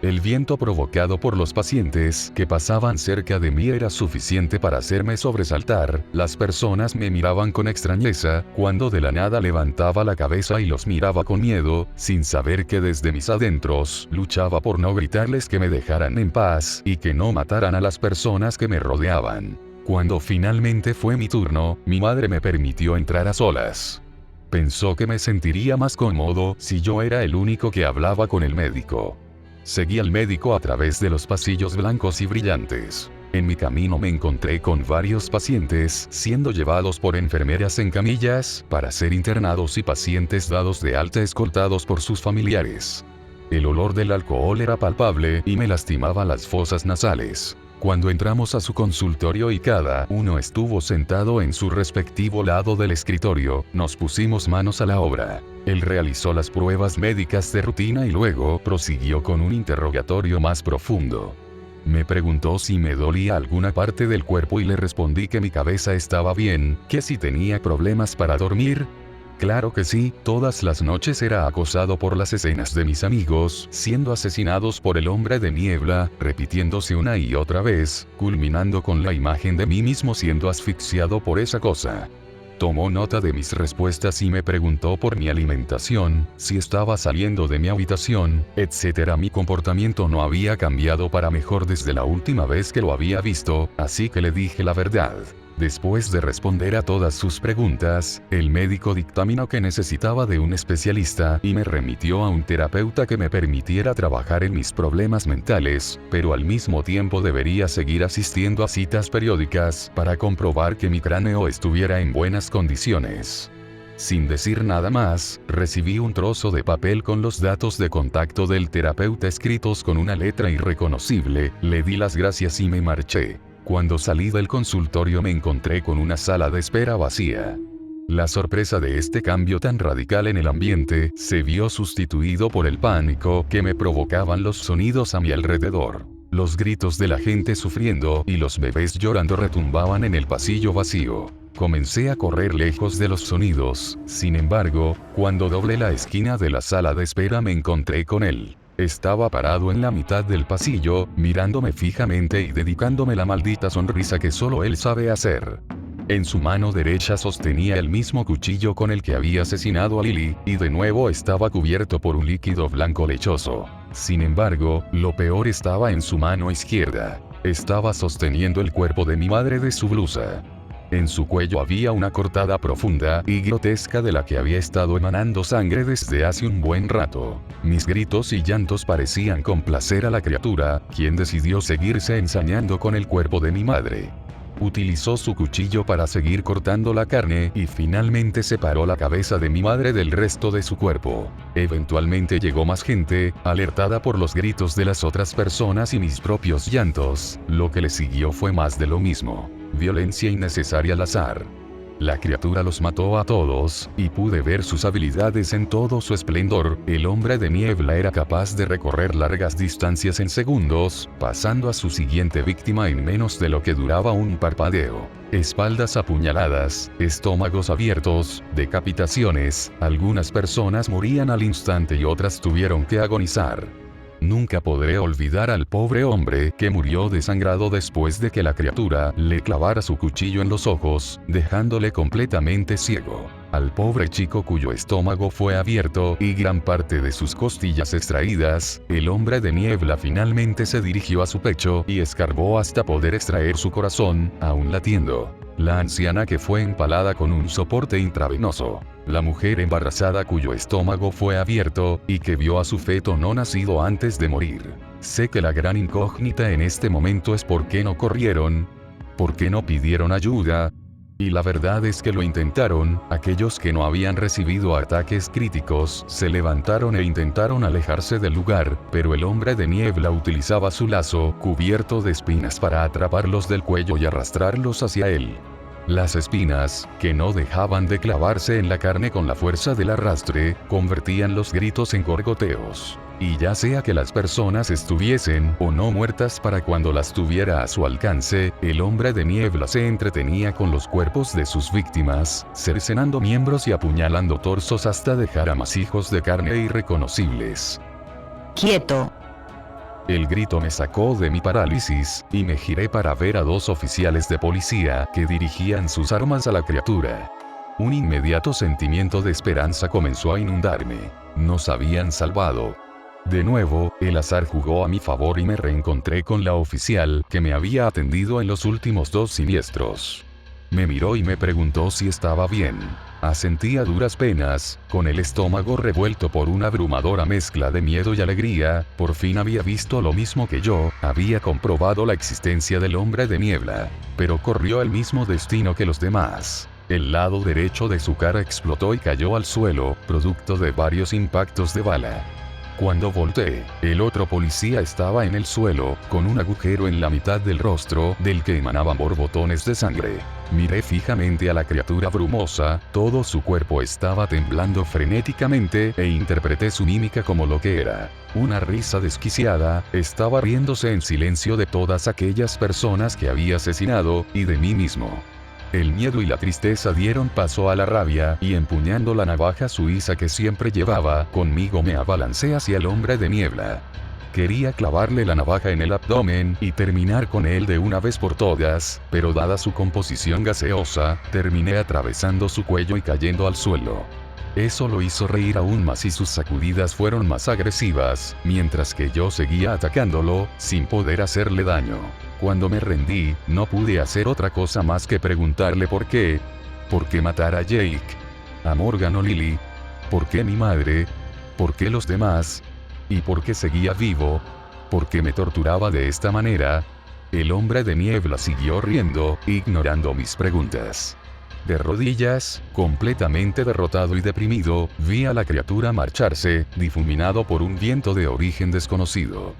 El viento provocado por los pacientes que pasaban cerca de mí era suficiente para hacerme sobresaltar. Las personas me miraban con extrañeza, cuando de la nada levantaba la cabeza y los miraba con miedo, sin saber que desde mis adentros luchaba por no gritarles que me dejaran en paz y que no mataran a las personas que me rodeaban. Cuando finalmente fue mi turno, mi madre me permitió entrar a solas. Pensó que me sentiría más cómodo si yo era el único que hablaba con el médico. Seguí al médico a través de los pasillos blancos y brillantes. En mi camino me encontré con varios pacientes siendo llevados por enfermeras en camillas para ser internados y pacientes dados de alta escoltados por sus familiares. El olor del alcohol era palpable y me lastimaba las fosas nasales. Cuando entramos a su consultorio y cada uno estuvo sentado en su respectivo lado del escritorio, nos pusimos manos a la obra. Él realizó las pruebas médicas de rutina y luego prosiguió con un interrogatorio más profundo. Me preguntó si me dolía alguna parte del cuerpo y le respondí que mi cabeza estaba bien, que si tenía problemas para dormir. Claro que sí, todas las noches era acosado por las escenas de mis amigos, siendo asesinados por el hombre de niebla, repitiéndose una y otra vez, culminando con la imagen de mí mismo siendo asfixiado por esa cosa. Tomó nota de mis respuestas y me preguntó por mi alimentación, si estaba saliendo de mi habitación, etc. Mi comportamiento no había cambiado para mejor desde la última vez que lo había visto, así que le dije la verdad. Después de responder a todas sus preguntas, el médico dictaminó que necesitaba de un especialista y me remitió a un terapeuta que me permitiera trabajar en mis problemas mentales, pero al mismo tiempo debería seguir asistiendo a citas periódicas para comprobar que mi cráneo estuviera en buenas condiciones. Sin decir nada más, recibí un trozo de papel con los datos de contacto del terapeuta escritos con una letra irreconocible, le di las gracias y me marché. Cuando salí del consultorio me encontré con una sala de espera vacía. La sorpresa de este cambio tan radical en el ambiente se vio sustituido por el pánico que me provocaban los sonidos a mi alrededor. Los gritos de la gente sufriendo y los bebés llorando retumbaban en el pasillo vacío. Comencé a correr lejos de los sonidos, sin embargo, cuando doblé la esquina de la sala de espera me encontré con él. Estaba parado en la mitad del pasillo, mirándome fijamente y dedicándome la maldita sonrisa que solo él sabe hacer. En su mano derecha sostenía el mismo cuchillo con el que había asesinado a Lily, y de nuevo estaba cubierto por un líquido blanco lechoso. Sin embargo, lo peor estaba en su mano izquierda. Estaba sosteniendo el cuerpo de mi madre de su blusa. En su cuello había una cortada profunda y grotesca de la que había estado emanando sangre desde hace un buen rato. Mis gritos y llantos parecían complacer a la criatura, quien decidió seguirse ensañando con el cuerpo de mi madre. Utilizó su cuchillo para seguir cortando la carne y finalmente separó la cabeza de mi madre del resto de su cuerpo. Eventualmente llegó más gente, alertada por los gritos de las otras personas y mis propios llantos. Lo que le siguió fue más de lo mismo. Violencia innecesaria al azar. La criatura los mató a todos, y pude ver sus habilidades en todo su esplendor. El hombre de niebla era capaz de recorrer largas distancias en segundos, pasando a su siguiente víctima en menos de lo que duraba un parpadeo. Espaldas apuñaladas, estómagos abiertos, decapitaciones, algunas personas morían al instante y otras tuvieron que agonizar. Nunca podré olvidar al pobre hombre que murió desangrado después de que la criatura le clavara su cuchillo en los ojos, dejándole completamente ciego. Al pobre chico cuyo estómago fue abierto y gran parte de sus costillas extraídas, el hombre de niebla finalmente se dirigió a su pecho y escarbó hasta poder extraer su corazón, aún latiendo. La anciana que fue empalada con un soporte intravenoso. La mujer embarazada cuyo estómago fue abierto, y que vio a su feto no nacido antes de morir. Sé que la gran incógnita en este momento es por qué no corrieron, por qué no pidieron ayuda. Y la verdad es que lo intentaron. Aquellos que no habían recibido ataques críticos se levantaron e intentaron alejarse del lugar, pero el hombre de niebla utilizaba su lazo cubierto de espinas para atraparlos del cuello y arrastrarlos hacia él. Las espinas, que no dejaban de clavarse en la carne con la fuerza del arrastre, convertían los gritos en gorgoteos. Y ya sea que las personas estuviesen o no muertas para cuando las tuviera a su alcance, el hombre de niebla se entretenía con los cuerpos de sus víctimas, cercenando miembros y apuñalando torsos hasta dejar amasijos de carne irreconocibles. ¡Quieto! El grito me sacó de mi parálisis, y me giré para ver a dos oficiales de policía que dirigían sus armas a la criatura. Un inmediato sentimiento de esperanza comenzó a inundarme. Nos habían salvado. De nuevo, el azar jugó a mi favor y me reencontré con la oficial que me había atendido en los últimos dos siniestros. Me miró y me preguntó si estaba bien. Asentí a duras penas, con el estómago revuelto por una abrumadora mezcla de miedo y alegría. Por fin había visto lo mismo que yo, había comprobado la existencia del hombre de niebla. Pero corrió el mismo destino que los demás. El lado derecho de su cara explotó y cayó al suelo, producto de varios impactos de bala. Cuando volteé, el otro policía estaba en el suelo, con un agujero en la mitad del rostro, del que emanaban borbotones de sangre. Miré fijamente a la criatura brumosa, todo su cuerpo estaba temblando frenéticamente, e interpreté su mímica como lo que era. Una risa desquiciada, estaba riéndose en silencio de todas aquellas personas que había asesinado, y de mí mismo. El miedo y la tristeza dieron paso a la rabia, y empuñando la navaja suiza que siempre llevaba conmigo me abalancé hacia el hombre de niebla. Quería clavarle la navaja en el abdomen y terminar con él de una vez por todas, pero dada su composición gaseosa, terminé atravesando su cuello y cayendo al suelo. Eso lo hizo reír aún más y sus sacudidas fueron más agresivas, mientras que yo seguía atacándolo, sin poder hacerle daño. Cuando me rendí, no pude hacer otra cosa más que preguntarle por qué. ¿Por qué matar a Jake? ¿A Morgan o Lily? ¿Por qué mi madre? ¿Por qué los demás? ¿Y por qué seguía vivo? ¿Por qué me torturaba de esta manera? El hombre de niebla siguió riendo, ignorando mis preguntas. De rodillas, completamente derrotado y deprimido, vi a la criatura marcharse, difuminado por un viento de origen desconocido.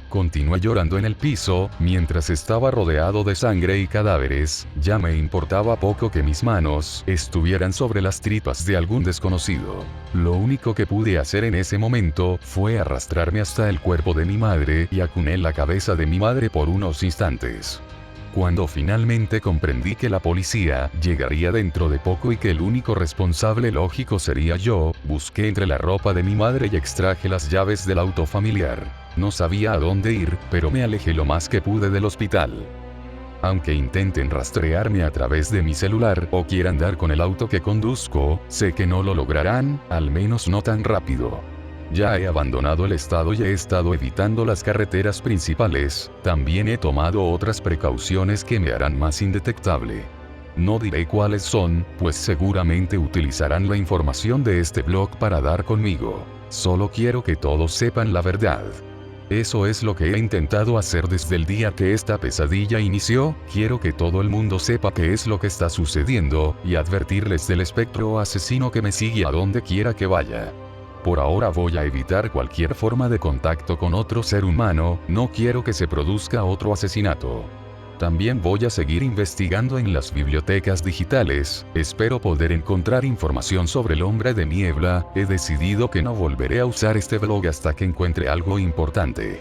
Continué llorando en el piso, mientras estaba rodeado de sangre y cadáveres. Ya me importaba poco que mis manos estuvieran sobre las tripas de algún desconocido. Lo único que pude hacer en ese momento fue arrastrarme hasta el cuerpo de mi madre y acuné la cabeza de mi madre por unos instantes. Cuando finalmente comprendí que la policía llegaría dentro de poco y que el único responsable lógico sería yo, busqué entre la ropa de mi madre y extraje las llaves del auto familiar. No sabía a dónde ir, pero me alejé lo más que pude del hospital. Aunque intenten rastrearme a través de mi celular o quieran dar con el auto que conduzco, sé que no lo lograrán, al menos no tan rápido. Ya he abandonado el estado y he estado evitando las carreteras principales. También he tomado otras precauciones que me harán más indetectable. No diré cuáles son, pues seguramente utilizarán la información de este blog para dar conmigo. Solo quiero que todos sepan la verdad. Eso es lo que he intentado hacer desde el día que esta pesadilla inició. Quiero que todo el mundo sepa qué es lo que está sucediendo, y advertirles del espectro asesino que me sigue a donde quiera que vaya. Por ahora voy a evitar cualquier forma de contacto con otro ser humano, no quiero que se produzca otro asesinato. También voy a seguir investigando en las bibliotecas digitales, espero poder encontrar información sobre el hombre de niebla. He decidido que no volveré a usar este blog hasta que encuentre algo importante.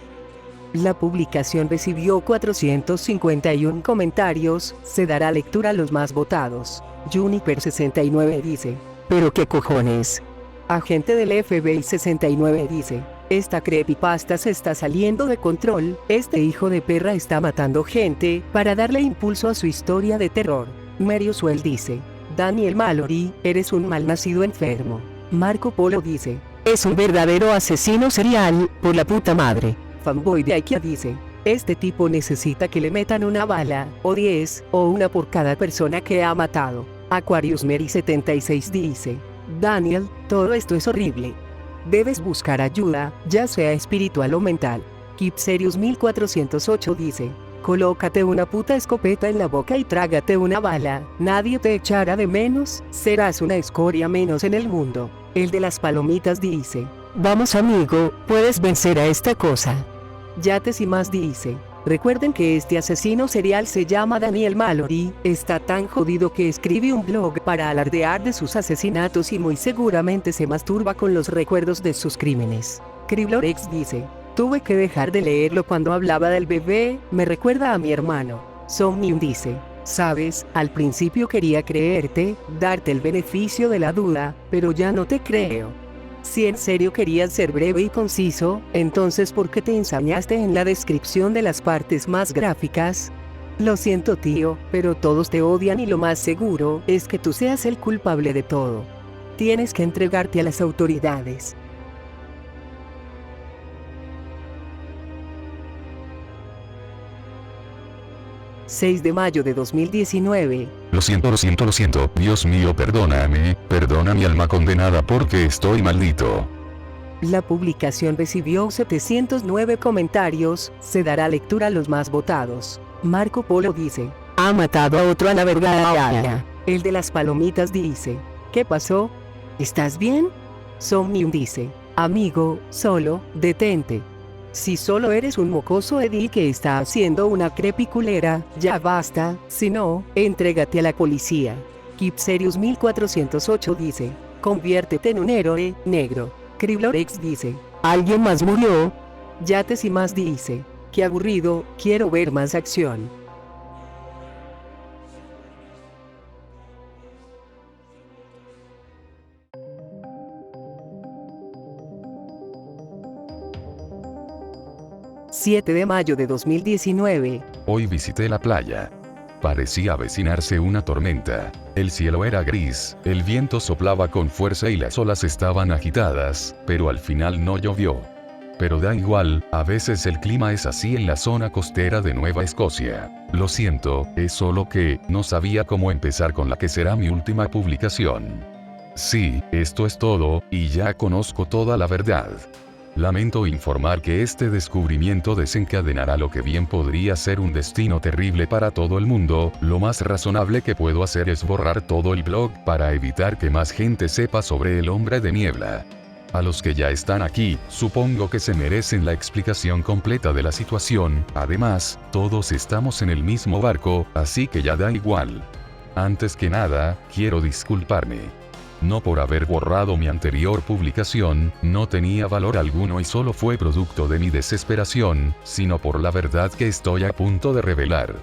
La publicación recibió 451 comentarios, se dará lectura a los más votados. Juniper69 dice, ¿pero qué cojones? Agente del FBI 69 dice, esta creepypasta se está saliendo de control, este hijo de perra está matando gente, para darle impulso a su historia de terror. Mary Oswell dice, Daniel Mallory, eres un malnacido enfermo. Marco Polo dice, es un verdadero asesino serial, por la puta madre. Fanboy de IKEA dice, este tipo necesita que le metan una bala, o 10, o una por cada persona que ha matado. Aquarius Mary 76 dice, Daniel, todo esto es horrible. Debes buscar ayuda, ya sea espiritual o mental. Keep Serious 1408 dice, colócate una puta escopeta en la boca y trágate una bala, nadie te echará de menos, serás una escoria menos en el mundo. El de las palomitas dice, vamos amigo, puedes vencer a esta cosa. Yates y más dice, recuerden que este asesino serial se llama Daniel Mallory, está tan jodido que escribe un blog para alardear de sus asesinatos y muy seguramente se masturba con los recuerdos de sus crímenes. Criblorex dice, tuve que dejar de leerlo cuando hablaba del bebé, me recuerda a mi hermano. Somnium dice, sabes, al principio quería creerte, darte el beneficio de la duda, pero ya no te creo. Si en serio querías ser breve y conciso, entonces ¿por qué te ensañaste en la descripción de las partes más gráficas? Lo siento tío, pero todos te odian y lo más seguro es que tú seas el culpable de todo. Tienes que entregarte a las autoridades. 6 de mayo de 2019. Lo siento, Dios mío, perdóname mi alma condenada porque estoy maldito. La publicación recibió 709 comentarios, se dará lectura a los más votados. Marco Polo dice, ha matado a otro a la vergada. El de las palomitas dice, ¿qué pasó? ¿Estás bien? Somnium dice, amigo, solo, detente. Si solo eres un mocoso edil que está haciendo una crepiculera, ya basta, si no, entrégate a la policía. Kipserius 1408 dice, conviértete en un héroe, negro. Criblorex dice, ¿alguien más murió? Yates y más dice, qué aburrido, quiero ver más acción. ...7 de mayo de 2019... Hoy visité la playa. Parecía avecinarse una tormenta. El cielo era gris, el viento soplaba con fuerza y las olas estaban agitadas, pero al final no llovió. Pero da igual, a veces el clima es así en la zona costera de Nueva Escocia. Lo siento, es solo que no sabía cómo empezar con la que será mi última publicación. Sí, esto es todo, y ya conozco toda la verdad. Lamento informar que este descubrimiento desencadenará lo que bien podría ser un destino terrible para todo el mundo. Lo más razonable que puedo hacer es borrar todo el blog para evitar que más gente sepa sobre el hombre de niebla. A los que ya están aquí, supongo que se merecen la explicación completa de la situación. Además, todos estamos en el mismo barco, así que ya da igual. Antes que nada, quiero disculparme. No por haber borrado mi anterior publicación, no tenía valor alguno y solo fue producto de mi desesperación, sino por la verdad que estoy a punto de revelar.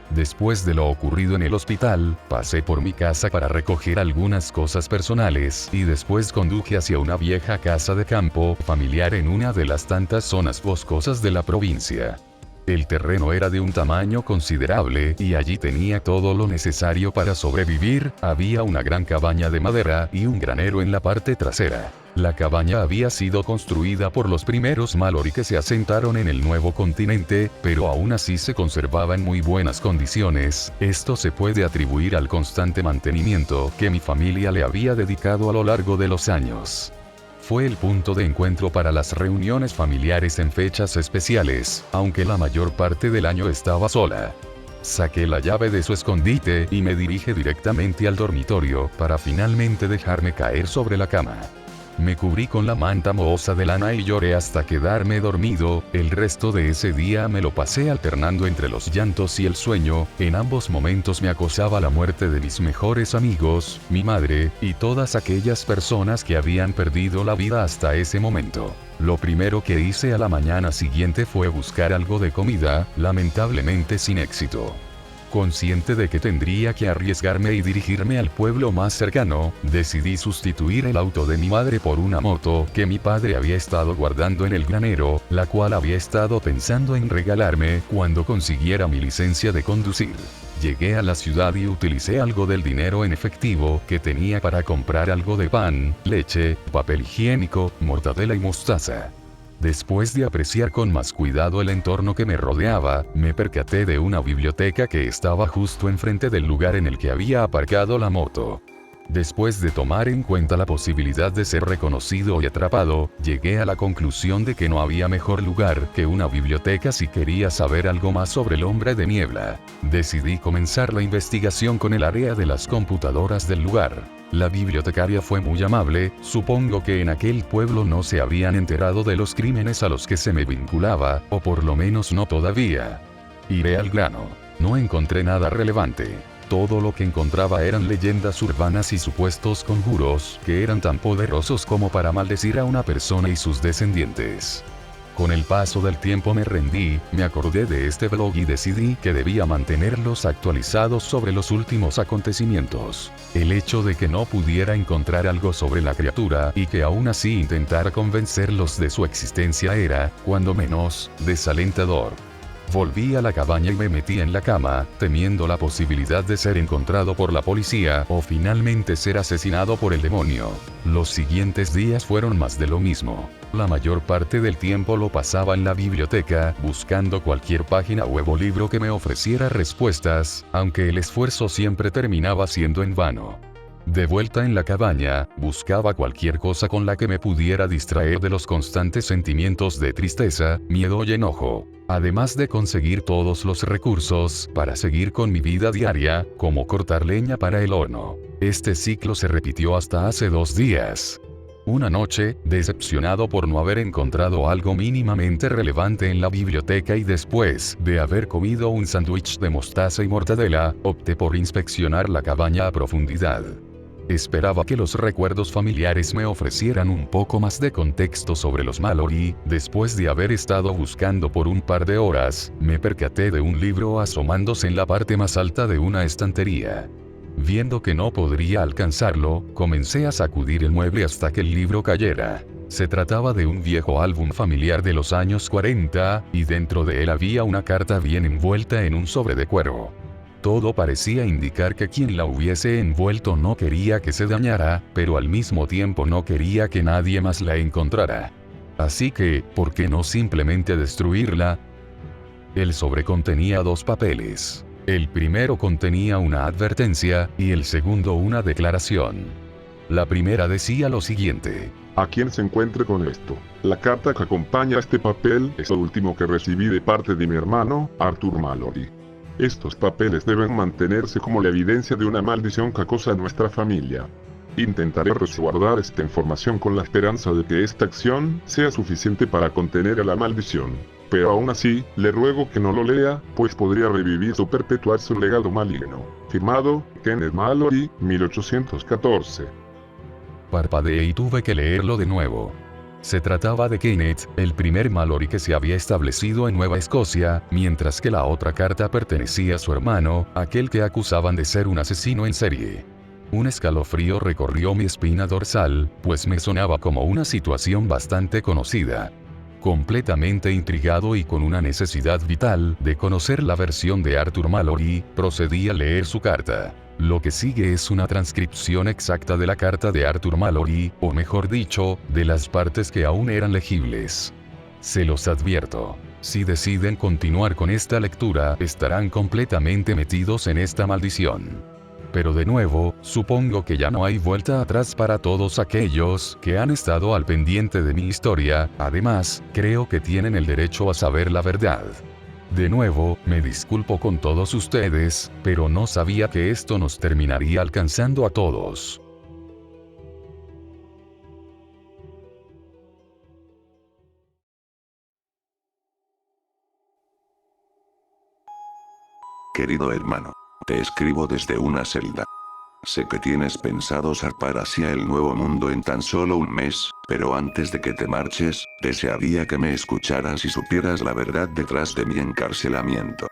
Después de lo ocurrido en el hospital, pasé por mi casa para recoger algunas cosas personales y después conduje hacia una vieja casa de campo familiar en una de las tantas zonas boscosas de la provincia. El terreno era de un tamaño considerable y allí tenía todo lo necesario para sobrevivir. Había una gran cabaña de madera y un granero en la parte trasera. La cabaña había sido construida por los primeros Mallory que se asentaron en el nuevo continente, pero aún así se conservaba en muy buenas condiciones. Esto se puede atribuir al constante mantenimiento que mi familia le había dedicado a lo largo de los años. Fue el punto de encuentro para las reuniones familiares en fechas especiales, aunque la mayor parte del año estaba sola. Saqué la llave de su escondite y me dirigí directamente al dormitorio para finalmente dejarme caer sobre la cama. Me cubrí con la manta mohosa de lana y lloré hasta quedarme dormido. El resto de ese día me lo pasé alternando entre los llantos y el sueño. En ambos momentos me acosaba la muerte de mis mejores amigos, mi madre, y todas aquellas personas que habían perdido la vida hasta ese momento. Lo primero que hice a la mañana siguiente fue buscar algo de comida, lamentablemente sin éxito. Consciente de que tendría que arriesgarme y dirigirme al pueblo más cercano, decidí sustituir el auto de mi madre por una moto que mi padre había estado guardando en el granero, la cual había estado pensando en regalarme cuando consiguiera mi licencia de conducir. Llegué a la ciudad y utilicé algo del dinero en efectivo que tenía para comprar algo de pan, leche, papel higiénico, mortadela y mostaza. Después de apreciar con más cuidado el entorno que me rodeaba, me percaté de una biblioteca que estaba justo enfrente del lugar en el que había aparcado la moto. Después de tomar en cuenta la posibilidad de ser reconocido y atrapado, llegué a la conclusión de que no había mejor lugar que una biblioteca si quería saber algo más sobre el hombre de niebla. Decidí comenzar la investigación con el área de las computadoras del lugar. La bibliotecaria fue muy amable, supongo que en aquel pueblo no se habían enterado de los crímenes a los que se me vinculaba, o por lo menos no todavía. Iré al grano. No encontré nada relevante. Todo lo que encontraba eran leyendas urbanas y supuestos conjuros, que eran tan poderosos como para maldecir a una persona y sus descendientes. Con el paso del tiempo me rendí, me acordé de este blog y decidí que debía mantenerlos actualizados sobre los últimos acontecimientos. El hecho de que no pudiera encontrar algo sobre la criatura y que aún así intentara convencerlos de su existencia era, cuando menos, desalentador. Volví a la cabaña y me metí en la cama, temiendo la posibilidad de ser encontrado por la policía o finalmente ser asesinado por el demonio. Los siguientes días fueron más de lo mismo. La mayor parte del tiempo lo pasaba en la biblioteca, buscando cualquier página web o libro que me ofreciera respuestas, aunque el esfuerzo siempre terminaba siendo en vano. De vuelta en la cabaña, buscaba cualquier cosa con la que me pudiera distraer de los constantes sentimientos de tristeza, miedo y enojo. Además de conseguir todos los recursos para seguir con mi vida diaria, como cortar leña para el horno. Este ciclo se repitió hasta hace 2 días. Una noche, decepcionado por no haber encontrado algo mínimamente relevante en la biblioteca y después de haber comido un sándwich de mostaza y mortadela, opté por inspeccionar la cabaña a profundidad. Esperaba que los recuerdos familiares me ofrecieran un poco más de contexto sobre los Mallory. Después de haber estado buscando por un par de horas, me percaté de un libro asomándose en la parte más alta de una estantería. Viendo que no podría alcanzarlo, comencé a sacudir el mueble hasta que el libro cayera. Se trataba de un viejo álbum familiar de los años 40, y dentro de él había una carta bien envuelta en un sobre de cuero. Todo parecía indicar que quien la hubiese envuelto no quería que se dañara, pero al mismo tiempo no quería que nadie más la encontrara. Así que, ¿por qué no simplemente destruirla? El sobre contenía 2 papeles. El primero contenía una advertencia, y el segundo una declaración. La primera decía lo siguiente: A quien se encuentre con esto. La carta que acompaña a este papel es lo último que recibí de parte de mi hermano, Arthur Mallory. Estos papeles deben mantenerse como la evidencia de una maldición que acosa a nuestra familia. Intentaré resguardar esta información con la esperanza de que esta acción sea suficiente para contener a la maldición. Pero aún así, le ruego que no lo lea, pues podría revivir o perpetuar su legado maligno. Firmado, Kenneth Mallory, 1814. Parpadeé y tuve que leerlo de nuevo. Se trataba de Kenneth, el primer Mallory que se había establecido en Nueva Escocia, mientras que la otra carta pertenecía a su hermano, aquel que acusaban de ser un asesino en serie. Un escalofrío recorrió mi espina dorsal, pues me sonaba como una situación bastante conocida. Completamente intrigado y con una necesidad vital de conocer la versión de Arthur Mallory, procedí a leer su carta. Lo que sigue es una transcripción exacta de la carta de Arthur Mallory, o mejor dicho, de las partes que aún eran legibles. Se los advierto. Si deciden continuar con esta lectura, estarán completamente metidos en esta maldición. Pero de nuevo, supongo que ya no hay vuelta atrás para todos aquellos que han estado al pendiente de mi historia. Además, creo que tienen el derecho a saber la verdad. De nuevo, me disculpo con todos ustedes, pero no sabía que esto nos terminaría alcanzando a todos. Querido hermano, te escribo desde una celda. Sé que tienes pensado zarpar hacia el nuevo mundo en tan solo un mes, pero antes de que te marches, desearía que me escucharas y supieras la verdad detrás de mi encarcelamiento.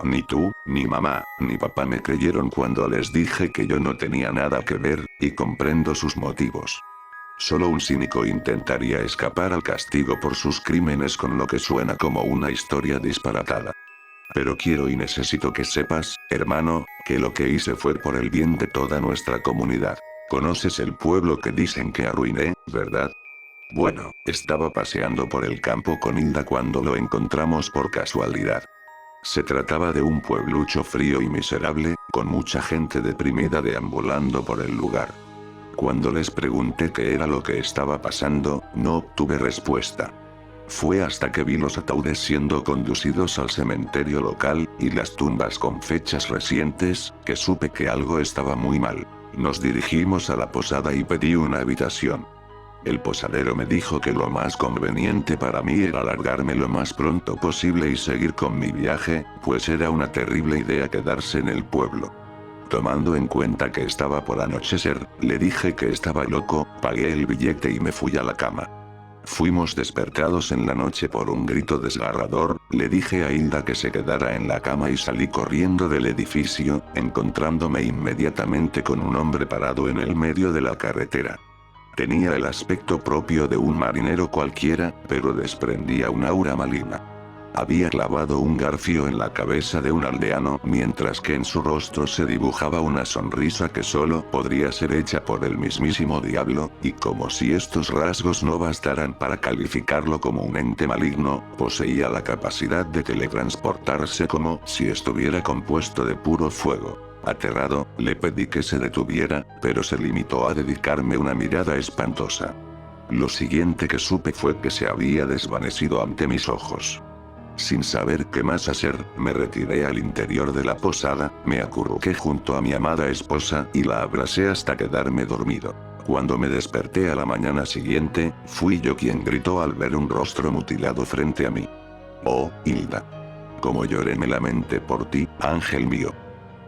Ni tú, ni mamá, ni papá me creyeron cuando les dije que yo no tenía nada que ver, y comprendo sus motivos. Solo un cínico intentaría escapar al castigo por sus crímenes con lo que suena como una historia disparatada. Pero quiero y necesito que sepas, hermano, que lo que hice fue por el bien de toda nuestra comunidad. ¿Conoces el pueblo que dicen que arruiné, verdad? Bueno, estaba paseando por el campo con Hilda cuando lo encontramos por casualidad. Se trataba de un pueblucho frío y miserable, con mucha gente deprimida deambulando por el lugar. Cuando les pregunté qué era lo que estaba pasando, no obtuve respuesta. Fue hasta que vi los ataúdes siendo conducidos al cementerio local, y las tumbas con fechas recientes, que supe que algo estaba muy mal. Nos dirigimos a la posada y pedí una habitación. El posadero me dijo que lo más conveniente para mí era largarme lo más pronto posible y seguir con mi viaje, pues era una terrible idea quedarse en el pueblo. Tomando en cuenta que estaba por anochecer, le dije que estaba loco, pagué el billete y me fui a la cama. Fuimos despertados en la noche por un grito desgarrador. Le dije a Hilda que se quedara en la cama y salí corriendo del edificio, encontrándome inmediatamente con un hombre parado en el medio de la carretera. Tenía el aspecto propio de un marinero cualquiera, pero desprendía un aura maligna. Había clavado un garfio en la cabeza de un aldeano, mientras que en su rostro se dibujaba una sonrisa que solo podría ser hecha por el mismísimo diablo, y como si estos rasgos no bastaran para calificarlo como un ente maligno, poseía la capacidad de teletransportarse como si estuviera compuesto de puro fuego. Aterrado, le pedí que se detuviera, pero se limitó a dedicarme una mirada espantosa. Lo siguiente que supe fue que se había desvanecido ante mis ojos. Sin saber qué más hacer, me retiré al interior de la posada, me acurruqué junto a mi amada esposa y la abracé hasta quedarme dormido. Cuando me desperté a la mañana siguiente, fui yo quien gritó al ver un rostro mutilado frente a mí. Oh, Hilda. Como lloré me lamenté por ti, ángel mío.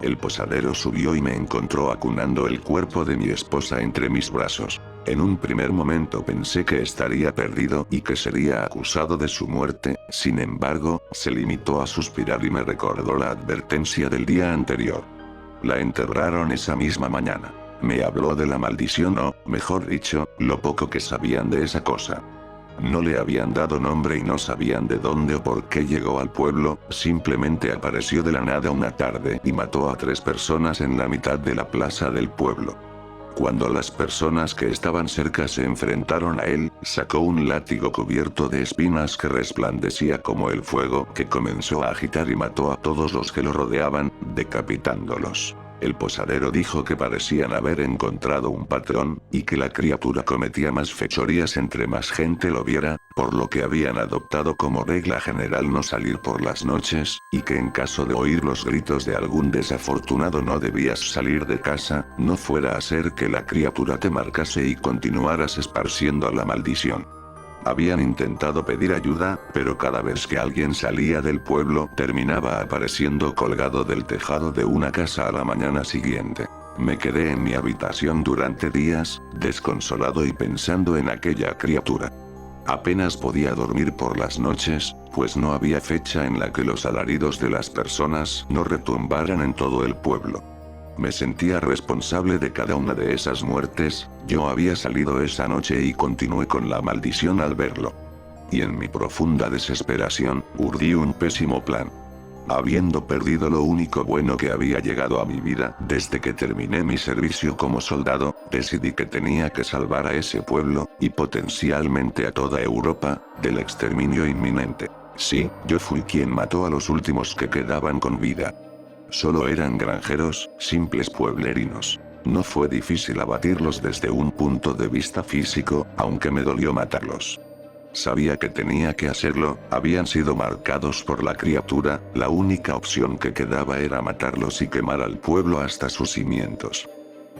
El posadero subió y me encontró acunando el cuerpo de mi esposa entre mis brazos. En un primer momento pensé que estaría perdido y que sería acusado de su muerte, sin embargo, se limitó a suspirar y me recordó la advertencia del día anterior. La enterraron esa misma mañana. Me habló de la maldición o, mejor dicho, lo poco que sabían de esa cosa. No le habían dado nombre y no sabían de dónde o por qué llegó al pueblo, simplemente apareció de la nada una tarde y mató a 3 personas en la mitad de la plaza del pueblo. Cuando las personas que estaban cerca se enfrentaron a él, sacó un látigo cubierto de espinas que resplandecía como el fuego que comenzó a agitar y mató a todos los que lo rodeaban, decapitándolos. El posadero dijo que parecían haber encontrado un patrón, y que la criatura cometía más fechorías entre más gente lo viera, por lo que habían adoptado como regla general no salir por las noches, y que en caso de oír los gritos de algún desafortunado no debías salir de casa, no fuera a ser que la criatura te marcase y continuaras esparciendo la maldición. Habían intentado pedir ayuda, pero cada vez que alguien salía del pueblo terminaba apareciendo colgado del tejado de una casa a la mañana siguiente. Me quedé en mi habitación durante días, desconsolado y pensando en aquella criatura. Apenas podía dormir por las noches, pues no había fecha en la que los alaridos de las personas no retumbaran en todo el pueblo. Me sentía responsable de cada una de esas muertes, yo había salido esa noche y continué con la maldición al verlo. Y en mi profunda desesperación, urdí un pésimo plan. Habiendo perdido lo único bueno que había llegado a mi vida desde que terminé mi servicio como soldado, decidí que tenía que salvar a ese pueblo, y potencialmente a toda Europa, del exterminio inminente. Sí, yo fui quien mató a los últimos que quedaban con vida. Solo eran granjeros, simples pueblerinos. No fue difícil abatirlos desde un punto de vista físico, aunque me dolió matarlos. Sabía que tenía que hacerlo, habían sido marcados por la criatura, la única opción que quedaba era matarlos y quemar al pueblo hasta sus cimientos.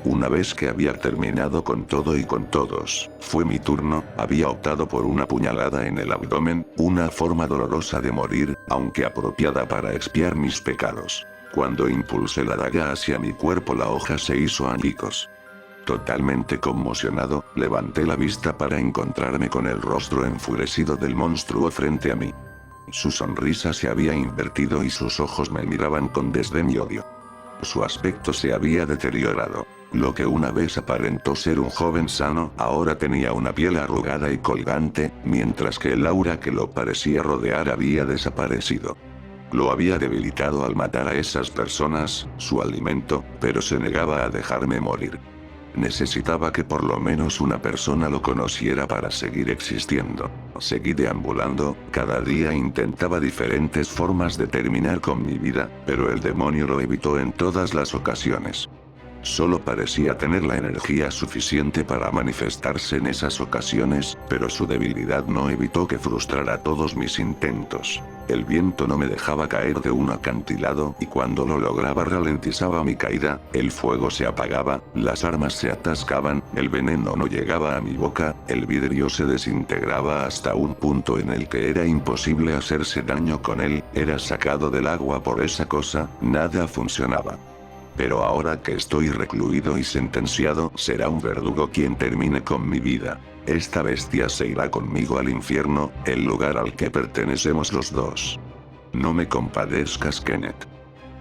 Una vez que había terminado con todo y con todos, fue mi turno, había optado por una puñalada en el abdomen, una forma dolorosa de morir, aunque apropiada para expiar mis pecados. Cuando impulsé la daga hacia mi cuerpo la hoja se hizo añicos. Totalmente conmocionado, levanté la vista para encontrarme con el rostro enfurecido del monstruo frente a mí. Su sonrisa se había invertido y sus ojos me miraban con desdén y odio. Su aspecto se había deteriorado. Lo que una vez aparentó ser un joven sano, ahora tenía una piel arrugada y colgante, mientras que el aura que lo parecía rodear había desaparecido. Lo había debilitado al matar a esas personas, su alimento, pero se negaba a dejarme morir. Necesitaba que por lo menos una persona lo conociera para seguir existiendo. Seguí deambulando, cada día intentaba diferentes formas de terminar con mi vida, pero el demonio lo evitó en todas las ocasiones. Solo parecía tener la energía suficiente para manifestarse en esas ocasiones, pero su debilidad no evitó que frustrara todos mis intentos. El viento no me dejaba caer de un acantilado y cuando lo lograba ralentizaba mi caída, el fuego se apagaba, las armas se atascaban, el veneno no llegaba a mi boca, el vidrio se desintegraba hasta un punto en el que era imposible hacerse daño con él, era sacado del agua por esa cosa, nada funcionaba. Pero ahora que estoy recluido y sentenciado, será un verdugo quien termine con mi vida. Esta bestia se irá conmigo al infierno, el lugar al que pertenecemos los dos. No me compadezcas, Kenneth.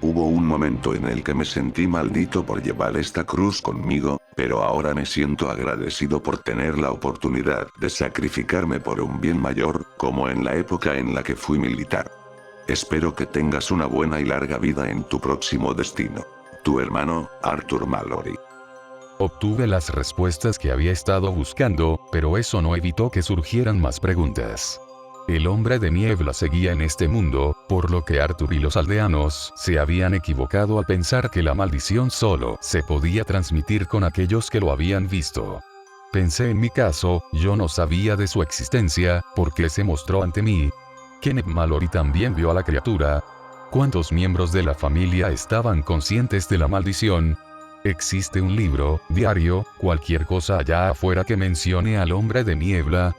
Hubo un momento en el que me sentí maldito por llevar esta cruz conmigo, Pero ahora me siento agradecido por tener la oportunidad de sacrificarme por un bien mayor, como en la época en la que fui militar. Espero que tengas una buena y larga vida en tu próximo destino. Tu hermano, Arthur Mallory. Obtuve las respuestas que había estado buscando, pero eso no evitó que surgieran más preguntas. El hombre de niebla seguía en este mundo, por lo que Arthur y los aldeanos se habían equivocado al pensar que la maldición solo se podía transmitir con aquellos que lo habían visto. Pensé en mi caso, yo no sabía de su existencia, porque se mostró ante mí. Kenneth Mallory también vio a la criatura. ¿Cuántos miembros de la familia estaban conscientes de la maldición? ¿Existe un libro, diario, cualquier cosa allá afuera que mencione al hombre de niebla?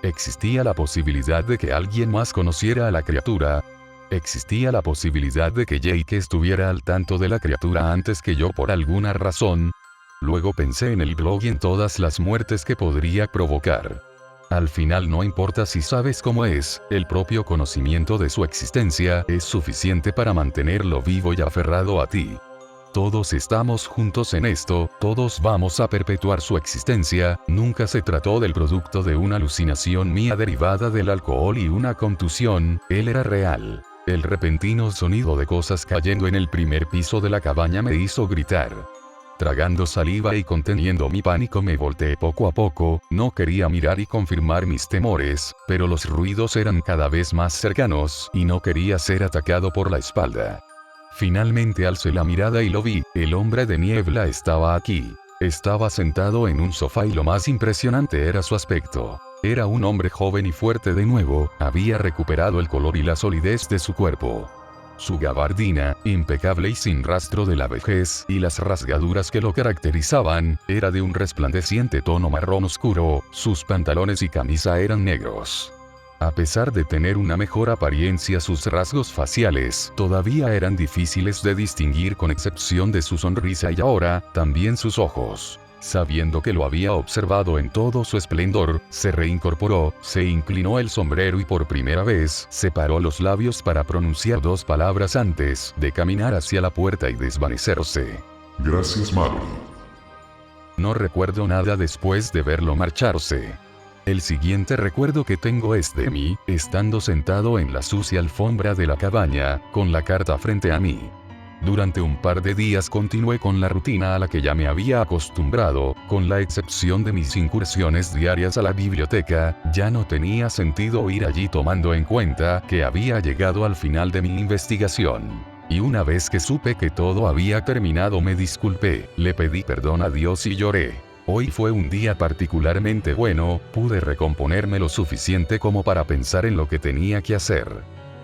¿Existía la posibilidad de que alguien más conociera a la criatura? ¿Existía la posibilidad de que Jake estuviera al tanto de la criatura antes que yo por alguna razón? Luego pensé en el blog y en todas las muertes que podría provocar. Al final no importa si sabes cómo es, el propio conocimiento de su existencia es suficiente para mantenerlo vivo y aferrado a ti. Todos estamos juntos en esto, todos vamos a perpetuar su existencia, nunca se trató del producto de una alucinación mía derivada del alcohol y una contusión, él era real. El repentino sonido de cosas cayendo en el primer piso de la cabaña me hizo gritar. Tragando saliva y conteniendo mi pánico me volteé poco a poco, no quería mirar y confirmar mis temores, pero los ruidos eran cada vez más cercanos y no quería ser atacado por la espalda. Finalmente alcé la mirada y lo vi, el hombre de niebla estaba aquí. Estaba sentado en un sofá y lo más impresionante era su aspecto. Era un hombre joven y fuerte de nuevo, había recuperado el color y la solidez de su cuerpo. Su gabardina, impecable y sin rastro de la vejez, y las rasgaduras que lo caracterizaban, era de un resplandeciente tono marrón oscuro, sus pantalones y camisa eran negros. A pesar de tener una mejor apariencia, sus rasgos faciales todavía eran difíciles de distinguir con excepción de su sonrisa y ahora, también sus ojos. Sabiendo que lo había observado en todo su esplendor, se reincorporó, se inclinó el sombrero y por primera vez, separó los labios para pronunciar dos palabras antes de caminar hacia la puerta y desvanecerse. Gracias, Mallory. No recuerdo nada después de verlo marcharse. El siguiente recuerdo que tengo es de mí, estando sentado en la sucia alfombra de la cabaña, con la carta frente a mí. Durante un par de días continué con la rutina a la que ya me había acostumbrado, con la excepción de mis incursiones diarias a la biblioteca, ya no tenía sentido ir allí tomando en cuenta que había llegado al final de mi investigación. Y una vez que supe que todo había terminado me disculpé, le pedí perdón a Dios y lloré. Hoy fue un día particularmente bueno, pude recomponerme lo suficiente como para pensar en lo que tenía que hacer.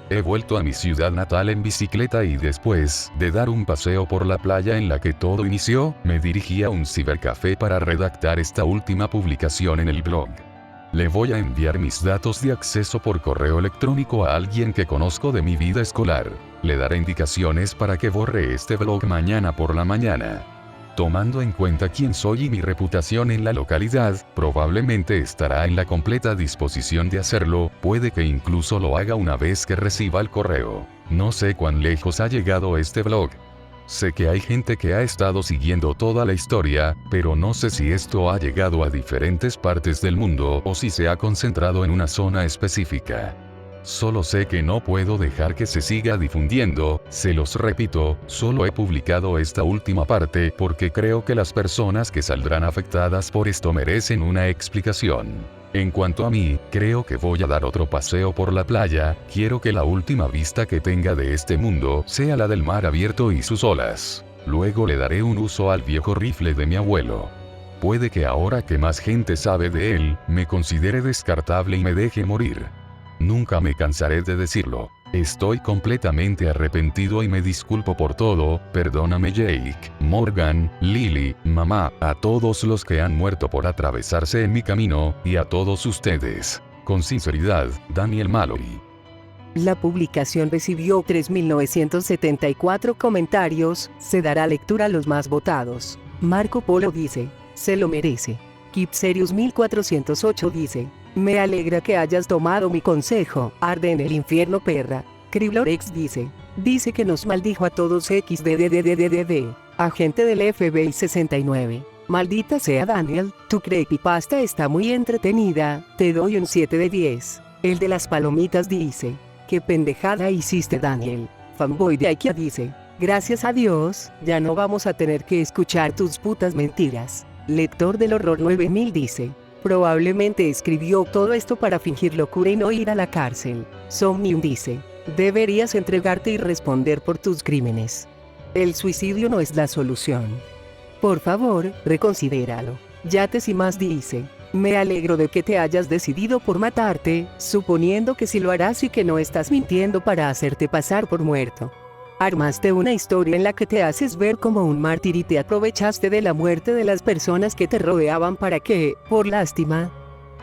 He vuelto a mi ciudad natal en bicicleta y después de dar un paseo por la playa en la que todo inició, me dirigí a un cibercafé para redactar esta última publicación en el blog. Le voy a enviar mis datos de acceso por correo electrónico a alguien que conozco de mi vida escolar. Le daré indicaciones para que borre este blog mañana por la mañana. Tomando en cuenta quién soy y mi reputación en la localidad, probablemente estará en la completa disposición de hacerlo, puede que incluso lo haga una vez que reciba el correo. No sé cuán lejos ha llegado este blog. Sé que hay gente que ha estado siguiendo toda la historia, pero no sé si esto ha llegado a diferentes partes del mundo o si se ha concentrado en una zona específica. Solo sé que no puedo dejar que se siga difundiendo, se los repito, solo he publicado esta última parte porque creo que las personas que saldrán afectadas por esto merecen una explicación. En cuanto a mí, creo que voy a dar otro paseo por la playa, quiero que la última vista que tenga de este mundo sea la del mar abierto y sus olas. Luego le daré un uso al viejo rifle de mi abuelo. Puede que ahora que más gente sabe de él, me considere descartable y me deje morir. Nunca me cansaré de decirlo. Estoy completamente arrepentido y me disculpo por todo, perdóname Jake, Morgan, Lily, mamá, a todos los que han muerto por atravesarse en mi camino, y a todos ustedes. Con sinceridad, Daniel Mallory. La publicación recibió 3.974 comentarios, se dará lectura a los más votados. Marco Polo dice, se lo merece. Kipserius 1408 dice, me alegra que hayas tomado mi consejo, arde en el infierno perra. Kriblorex dice que nos maldijo a todos XDDDDDD, agente del FBI 69. Maldita sea Daniel, tu creepypasta está muy entretenida, te doy un 7 de 10. El de las palomitas dice, qué pendejada hiciste Daniel. Fanboy de IKEA dice, gracias a Dios, ya no vamos a tener que escuchar tus putas mentiras. Lector del Horror 9000 dice, probablemente escribió todo esto para fingir locura y no ir a la cárcel. Somnium dice, deberías entregarte y responder por tus crímenes. El suicidio no es la solución. Por favor, reconsidéralo. Yates y más dice, me alegro de que te hayas decidido por matarte, suponiendo que sí lo harás y que no estás mintiendo para hacerte pasar por muerto. Armaste una historia en la que te haces ver como un mártir y te aprovechaste de la muerte de las personas que te rodeaban para que, por lástima,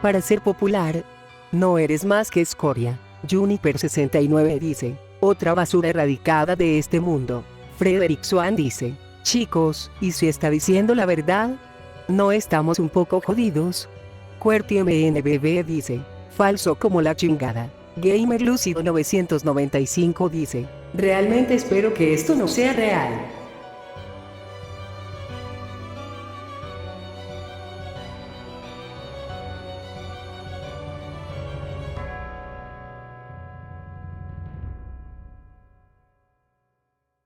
para ser popular, no eres más que escoria. Juniper69 dice, otra basura erradicada de este mundo. Frederick Swan dice, chicos, ¿y si está diciendo la verdad? ¿No estamos un poco jodidos? QWERTY-MNBB dice, falso como la chingada. Gamer Lucido 995 dice, realmente espero que esto no sea real.